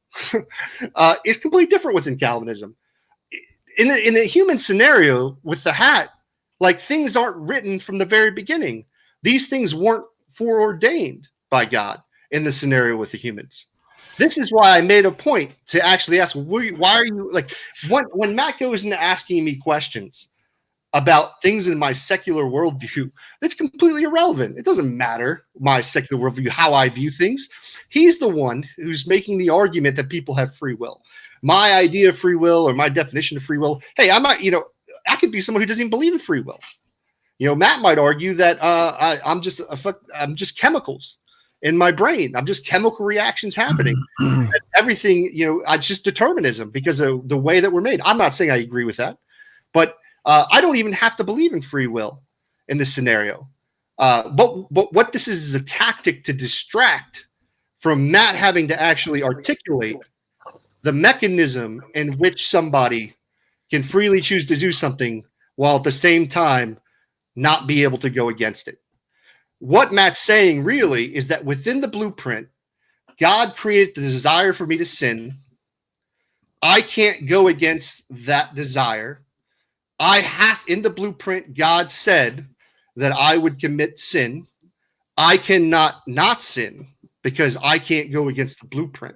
is completely different within Calvinism. In the human scenario with the hat, like, things aren't written from the very beginning. These things weren't foreordained by God in the scenario with the humans. This is why I made a point to actually ask, why are you, like, when Matt goes into asking me questions, about things in my secular worldview, that's completely irrelevant. It doesn't matter my secular worldview, how I view things. He's the one who's making the argument that people have free will. My idea of free will or my definition of free will, hey, I might, I could be someone who doesn't even believe in free will. Matt might argue that I'm just chemicals in my brain. I'm just chemical reactions happening. Everything, it's just determinism because of the way that we're made. I'm not saying I agree with that, but I don't even have to believe in free will in this scenario. But what this is a tactic to distract from Matt having to actually articulate the mechanism in which somebody can freely choose to do something while at the same time not be able to go against it. What Matt's saying really is that within the blueprint, God created the desire for me to sin. I can't go against that desire. In the blueprint, God said that I would commit sin. I cannot not sin because I can't go against the blueprint.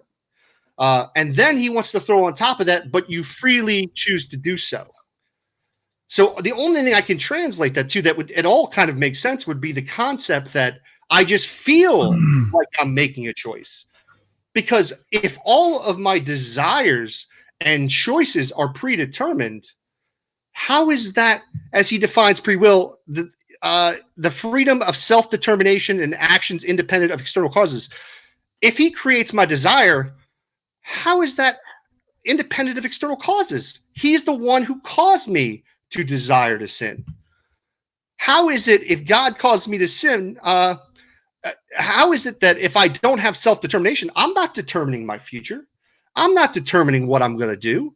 And then he wants to throw on top of that, but you freely choose to do so. So the only thing I can translate that to that would at all kind of make sense would be the concept that I just feel like I'm making a choice. Because if all of my desires and choices are predetermined, how is that, as he defines free will, the freedom of self-determination and actions independent of external causes? If he creates my desire, how is that independent of external causes? He's the one who caused me to desire to sin. How is it if God caused me to sin? How is it that if I don't have self-determination, I'm not determining my future? I'm not determining what I'm going to do.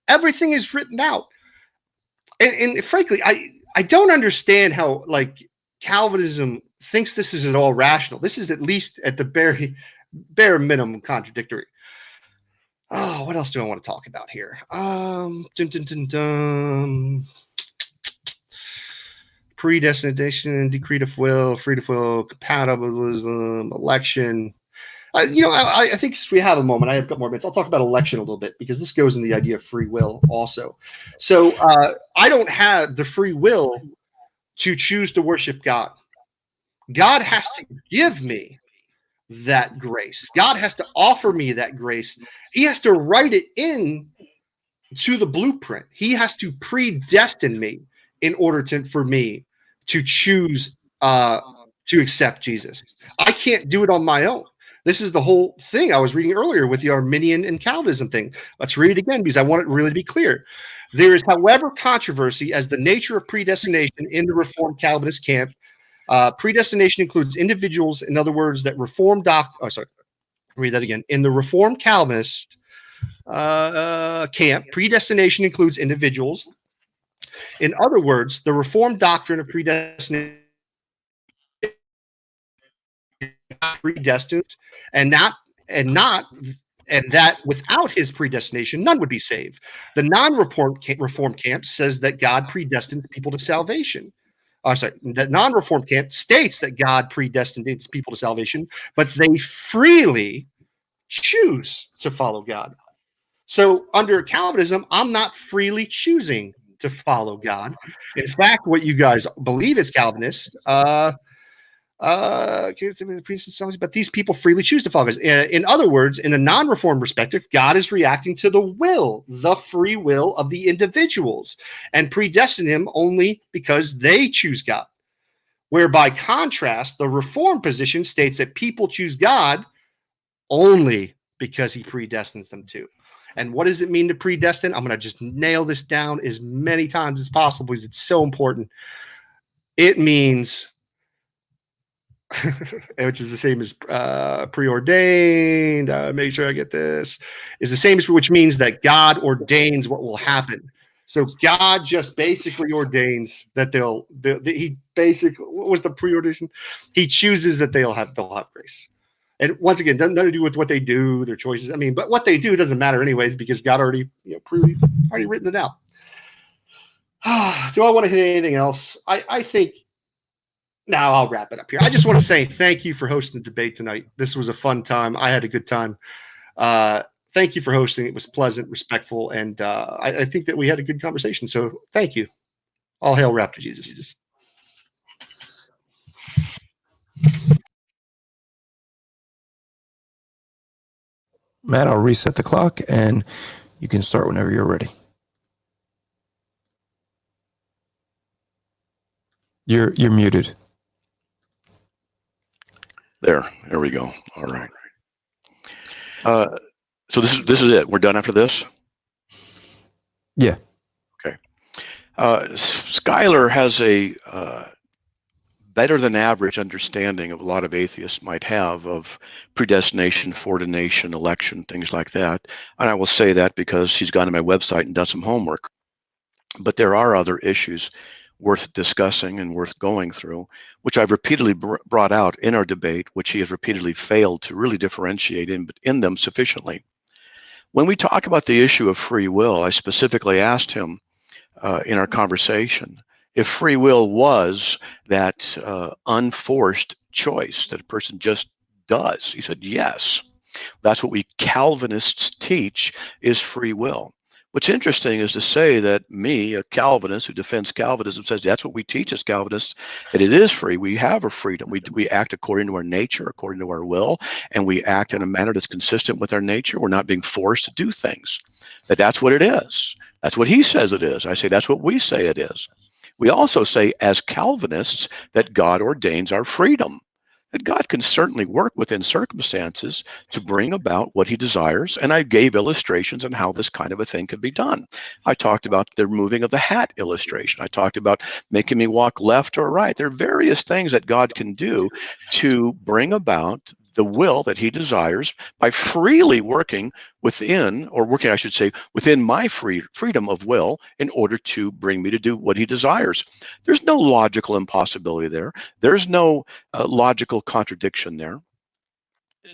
Everything is written out. And frankly, I don't understand how Calvinism thinks this is at all rational. This is at least at the bare minimum contradictory. Oh, what else do I want to talk about here? Predestination, decretive will, free will, compatibilism, election. I think we have a moment. I have a couple more minutes. I'll talk about election a little bit because this goes in the idea of free will also. So I don't have the free will to choose to worship God. God has to give me that grace. God has to offer me that grace. He has to write it in to the blueprint. He has to predestine me in order for me to choose to accept Jesus. I can't do it on my own. This is the whole thing I was reading earlier with the Arminian and Calvinism thing. Let's read it again because I want it really to be clear. There is, however, controversy as the nature of predestination in the Reformed Calvinist camp. Predestination includes individuals, in other words, that Reformed read that again. In the Reformed Calvinist camp, predestination includes individuals. In other words, the Reformed doctrine of predestination predestined and that without his predestination, none would be saved. The non-reformed camp says that God predestined people to salvation. The non-reformed camp states that God predestined its people to salvation, but they freely choose to follow God. So under Calvinism, I'm not freely choosing to follow God. In fact, what you guys believe as Calvinists, but these people freely choose to follow God. In other words, in the non-reformed perspective, God is reacting to the free will of the individuals and predestined him only because they choose God. Where by contrast, the reformed position states that people choose God only because he predestines them to. And what does it mean to predestine? I'm going to just nail this down as many times as possible because it's so important. It means, which is the same as preordained, make sure I get this, is the same as which means that God ordains what will happen. So God just basically ordains that he basically, what was the preordination? He chooses that they'll have grace. And once again, doesn't nothing to do with what they do, their choices. I mean, but what they do doesn't matter anyways because God already written it out. Do I want to hit anything else? I think now I'll wrap it up here. I just want to say thank you for hosting the debate tonight. This was a fun time. I had a good time. Thank you for hosting. It was pleasant, respectful, and I think that we had a good conversation. So thank you. All hail Raptor Jesus. Matt, I'll reset the clock and you can start whenever you're ready. You're muted. There we go. All right. So this is it. We're done after this? Yeah. Okay. Skylar has a better than average understanding of a lot of atheists might have of predestination, foreordination, election, things like that. And I will say that because he's gone to my website and done some homework. But there are other issues worth discussing and worth going through, which I've repeatedly brought out in our debate, which he has repeatedly failed to really differentiate in them sufficiently. When we talk about the issue of free will, I specifically asked him in our conversation if free will was that unforced choice that a person just does. He said, yes. That's what we Calvinists teach is free will. What's interesting is to say that me, a Calvinist who defends Calvinism, says that's what we teach as Calvinists, that it is free. We have a freedom. We act according to our nature, according to our will, and we act in a manner that's consistent with our nature. We're not being forced to do things. That's what it is. That's what he says it is. I say that's what we say it is. We also say as Calvinists that God ordains our freedom. That God can certainly work within circumstances to bring about what he desires. And I gave illustrations on how this kind of a thing could be done. I talked about the removing of the hat illustration. I talked about making me walk left or right. There are various things that God can do to bring about the will that he desires by freely working within, or working, I should say, within my freedom of will in order to bring me to do what he desires. There's no logical impossibility there. There's no logical contradiction there.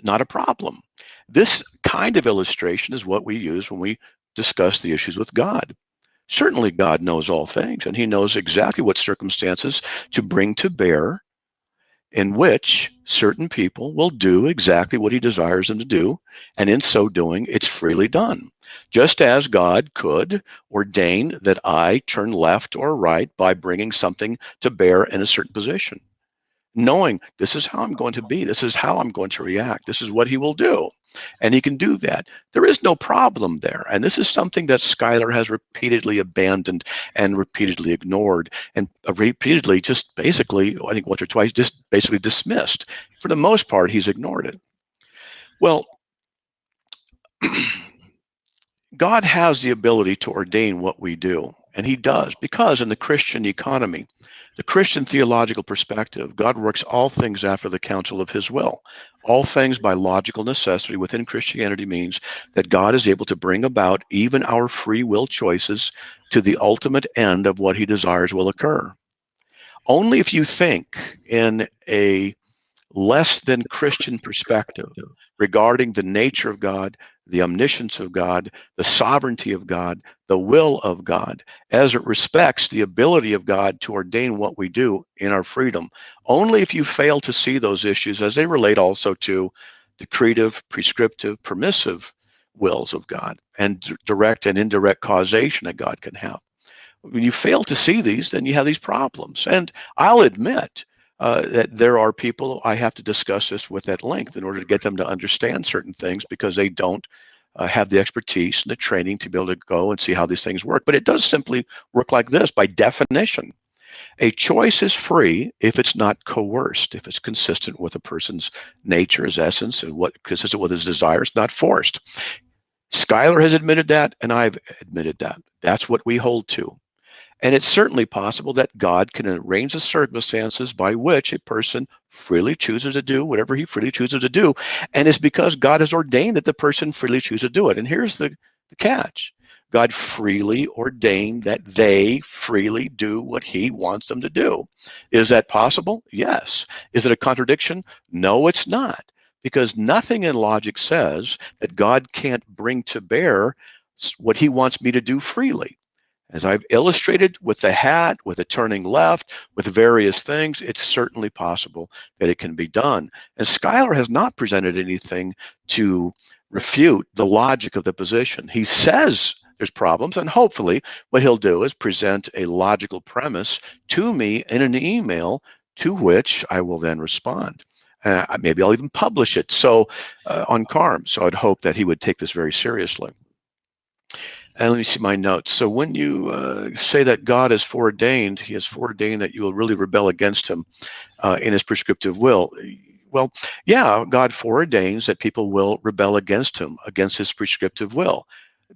Not a problem. This kind of illustration is what we use when we discuss the issues with God. Certainly God knows all things, and he knows exactly what circumstances to bring to bear in which certain people will do exactly what he desires them to do, and in so doing, it's freely done. Just as God could ordain that I turn left or right by bringing something to bear in a certain position, knowing this is how I'm going to be, this is how I'm going to react, this is what he will do. And he can do that. There is no problem there. And this is something that Skylar has repeatedly abandoned and repeatedly ignored and repeatedly just basically, I think once or twice, just basically dismissed. For the most part, he's ignored it. Well, God has the ability to ordain what we do. And he does, because in the Christian economy, the Christian theological perspective, God works all things after the counsel of his will. All things by logical necessity within Christianity means that God is able to bring about even our free will choices to the ultimate end of what he desires will occur. Only if you think in a less than Christian perspective regarding the nature of God, the omniscience of God, the sovereignty of God, the will of God, as it respects the ability of God to ordain what we do in our freedom. Only if you fail to see those issues as they relate also to decretive, prescriptive, permissive wills of God and direct and indirect causation that God can have. When you fail to see these, then you have these problems. And I'll admit that there are people I have to discuss this with at length in order to get them to understand certain things because they don't have the expertise and the training to be able to go and see how these things work. But it does simply work like this by definition. A choice is free if it's not coerced, if it's consistent with a person's nature, his essence, and what consistent with his desires, not forced. Skylar has admitted that, and I've admitted that. That's what we hold to. And it's certainly possible that God can arrange the circumstances by which a person freely chooses to do whatever he freely chooses to do. And it's because God has ordained that the person freely chooses to do it. And here's the catch. God freely ordained that they freely do what he wants them to do. Is that possible? Yes. Is it a contradiction? No, it's not. Because nothing in logic says that God can't bring to bear what he wants me to do freely. As I've illustrated with the hat, with the turning left, with various things, it's certainly possible that it can be done. And Skylar has not presented anything to refute the logic of the position. He says there's problems, and hopefully what he'll do is present a logical premise to me in an email to which I will then respond. Maybe I'll even publish it on CARM. So I'd hope that he would take this very seriously. And let me see my notes. So when you say that God has foreordained, he has foreordained that you will really rebel against him in his prescriptive will. Well, yeah, God foreordains that people will rebel against him, against his prescriptive will.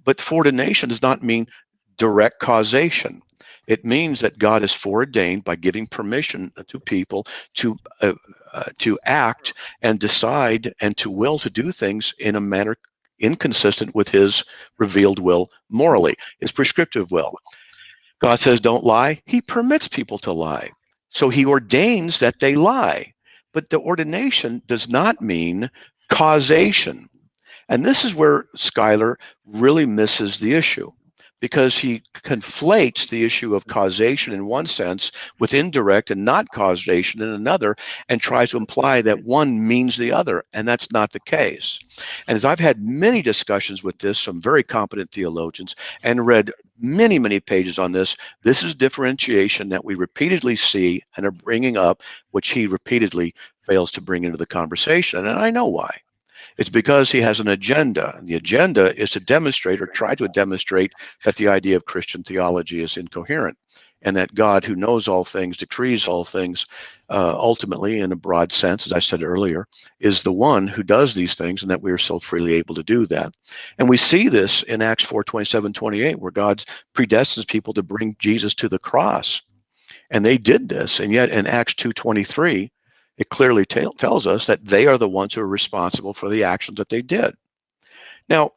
But foreordination does not mean direct causation. It means that God is foreordained by giving permission to people to act and decide and to will to do things in a manner inconsistent with his revealed will morally, his prescriptive will. God says don't lie. He permits people to lie. So he ordains that they lie. But the ordination does not mean causation. And this is where Skylar really misses the issue, because he conflates the issue of causation in one sense with indirect and not causation in another, and tries to imply that one means the other, and that's not the case. And as I've had many discussions with this, some very competent theologians, and read many, many pages on this, this is differentiation that we repeatedly see and are bringing up, which he repeatedly fails to bring into the conversation, and I know why. It's because he has an agenda, and the agenda is to demonstrate or try to demonstrate that the idea of Christian theology is incoherent, and that God, who knows all things, decrees all things, ultimately, in a broad sense, as I said earlier, is the one who does these things, and that we are so freely able to do that. And we see this in Acts 4:27-28, where God predestines people to bring Jesus to the cross. And they did this, and yet in Acts 2:23, it clearly tells us that they are the ones who are responsible for the actions that they did. Now,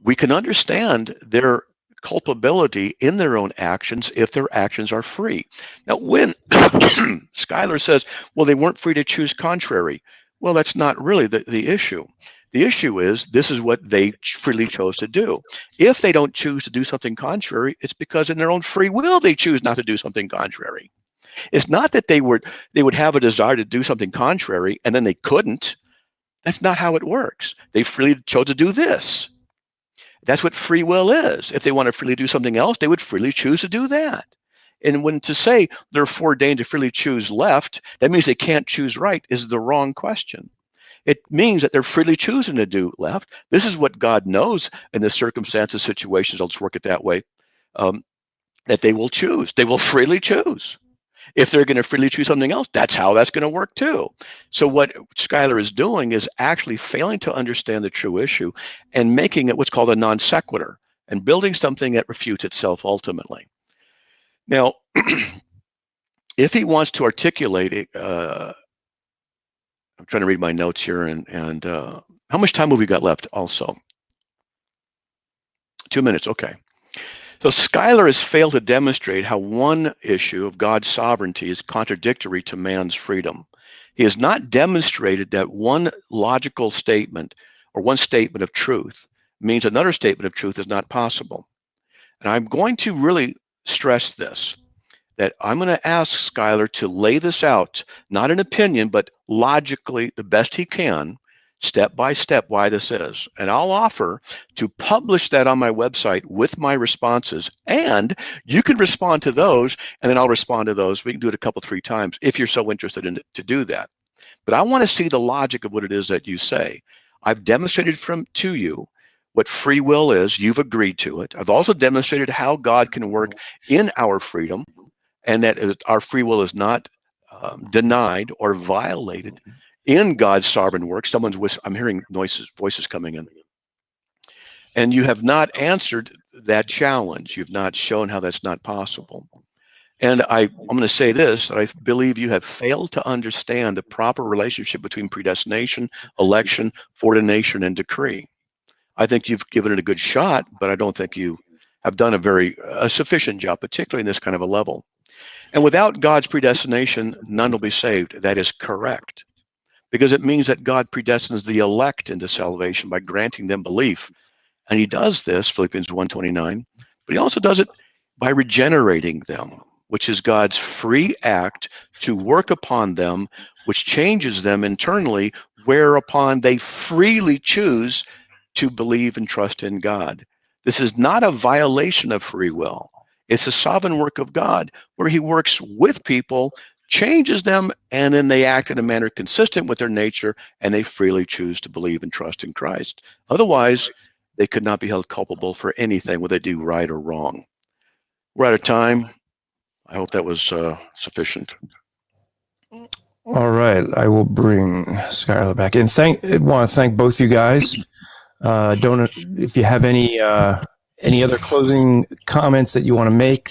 we can understand their culpability in their own actions if their actions are free. Now, when Skylar says, well, they weren't free to choose contrary, well, that's not really the issue. The issue is this is what they freely chose to do. If they don't choose to do something contrary, it's because in their own free will they choose not to do something contrary. It's not that they would have a desire to do something contrary and then they couldn't. That's not how it works. They freely chose to do this. That's what free will is. If they want to freely do something else, they would freely choose to do that. And when to say they're foreordained to freely choose left, that means they can't choose right, is the wrong question. It means that they're freely choosing to do left. This is what God knows in the circumstances, situations, I'll just work it that way, that they will choose. They will freely choose. If they're going to freely choose something else, that's how that's going to work too. So what Skylar is doing is actually failing to understand the true issue and making it what's called a non sequitur and building something that refutes itself ultimately. Now, if he wants to articulate it, I'm trying to read my notes here, and how much time have we got left also? 2 minutes, okay. So Skylar has failed to demonstrate how one issue of God's sovereignty is contradictory to man's freedom. He has not demonstrated that one logical statement or one statement of truth means another statement of truth is not possible. And I'm going to really stress this, that I'm going to ask Skylar to lay this out, not an opinion, but logically the best he can, step by step, why this is. And I'll offer to publish that on my website with my responses, and you can respond to those, and then I'll respond to those. We can do it a couple, 3 times if you're so interested in it to do that. But I want to see the logic of what it is that you say. I've demonstrated to you what free will is. You've agreed to it. I've also demonstrated how God can work in our freedom, and that our free will is not denied or violated in God's sovereign work. I'm hearing voices coming in. And you have not answered that challenge. You've not shown how that's not possible. And I'm going to say this, that I believe you have failed to understand the proper relationship between predestination, election, foreordination, and decree. I think you've given it a good shot, but I don't think you have done a sufficient job, particularly in this kind of a level. And without God's predestination, none will be saved. That is correct, because it means that God predestines the elect into salvation by granting them belief. And he does this, Philippians 1:29, but he also does it by regenerating them, which is God's free act to work upon them, which changes them internally, whereupon they freely choose to believe and trust in God. This is not a violation of free will. It's a sovereign work of God where he works with people, changes them, and then they act in a manner consistent with their nature, and they freely choose to believe and trust in Christ. Otherwise, they could not be held culpable for anything, whether they do right or wrong. We're out of time. I hope that was sufficient. All right, I will bring Skylar back in. I want to thank both you guys. Don't if you have any other closing comments that you want to make.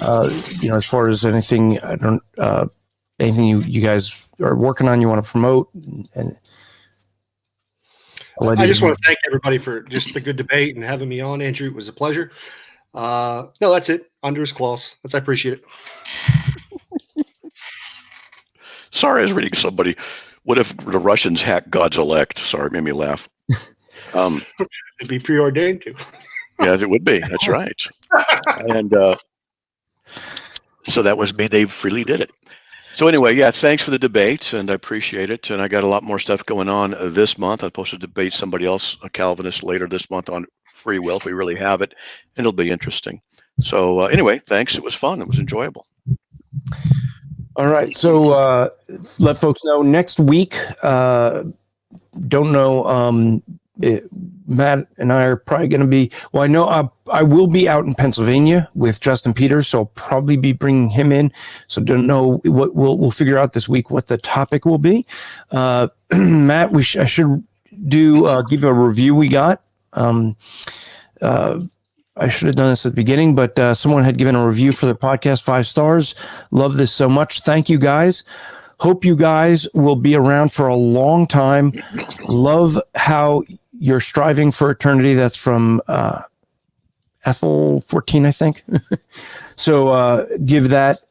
As far as anything, anything you guys are working on, you want to promote, and I just want to thank everybody for just the good debate and having me on, Andrew. It was a pleasure. No, that's it. Under his claws. I appreciate it. Sorry, I was reading somebody. What if the Russians hack God's elect? Sorry, it made me laugh. It'd be preordained to. Yeah, it would be. That's right. And so that was me. They freely did it. So anyway, yeah, thanks for the debate, and I appreciate it. And I got a lot more stuff going on this month. I'm supposed to debate somebody else, a Calvinist, later this month on free will, if we really have it, and it'll be interesting. So anyway, thanks. It was fun. It was enjoyable. All right. So let folks know next week. Don't know. Matt and I are probably going to be. Well, I know I will be out in Pennsylvania with Justin Peters, so I'll probably be bringing him in. So don't know what we'll figure out this week what the topic will be. Matt, I should give a review we got. I should have done this at the beginning, but someone had given a review for the podcast, 5 stars. Love this so much. Thank you guys. Hope you guys will be around for a long time. Love how you're striving for eternity. That's from Ethel 14, I think. So give that.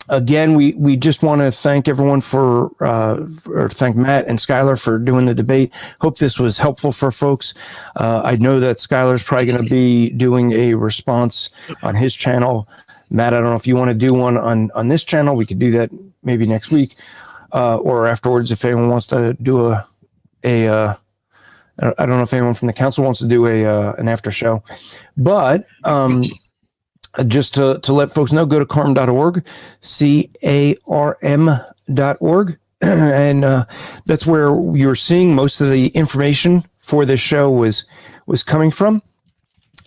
Again, we just want to thank everyone or thank Matt and Skylar for doing the debate. Hope this was helpful for folks. I know that Skylar's probably going to be doing a response on his channel. Matt, I don't know if you want to do one on this channel. We could do that maybe next week or afterwards if anyone wants to do I don't know if anyone from the council wants to do an after show, but just to let folks know, go to carm.org, CARM.org, and that's where you're seeing most of the information for this show was coming from.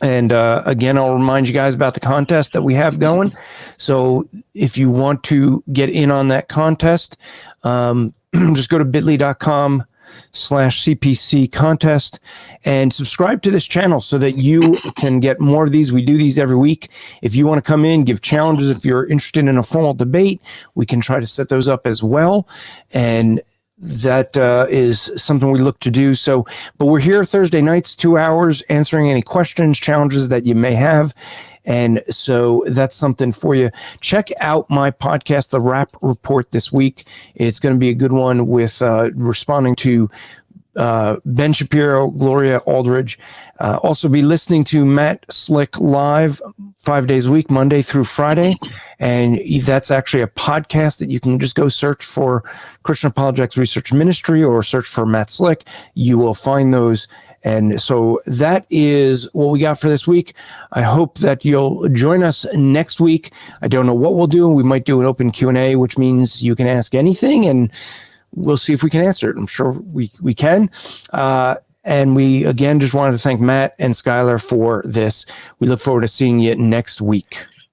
And again, I'll remind you guys about the contest that we have going. So if you want to get in on that contest, just go to bit.ly.com/CPC contest and subscribe to this channel so that you can get more of these. We do these every week. If you want to come in, give challenges, if you're interested in a formal debate, we can try to set those up as well. And that is something we look to do. So, but we're here Thursday nights, 2 hours, answering any questions, challenges that you may have. And so that's something for you. Check out my podcast, The Rap Report, this week. It's going to be a good one with responding to Ben Shapiro, Gloria Aldridge. Also be listening to Matt Slick live 5 days a week, Monday through Friday. And that's actually a podcast that you can just go search for Christian Apologetics Research Ministry or search for Matt Slick. You will find those. And so that is what we got for this week. I hope that you'll join us next week. I don't know what we'll do. We might do an open Q&A, which means you can ask anything, and we'll see if we can answer it. I'm sure we can. And we, again, just wanted to thank Matt and Skylar for this. We look forward to seeing you next week.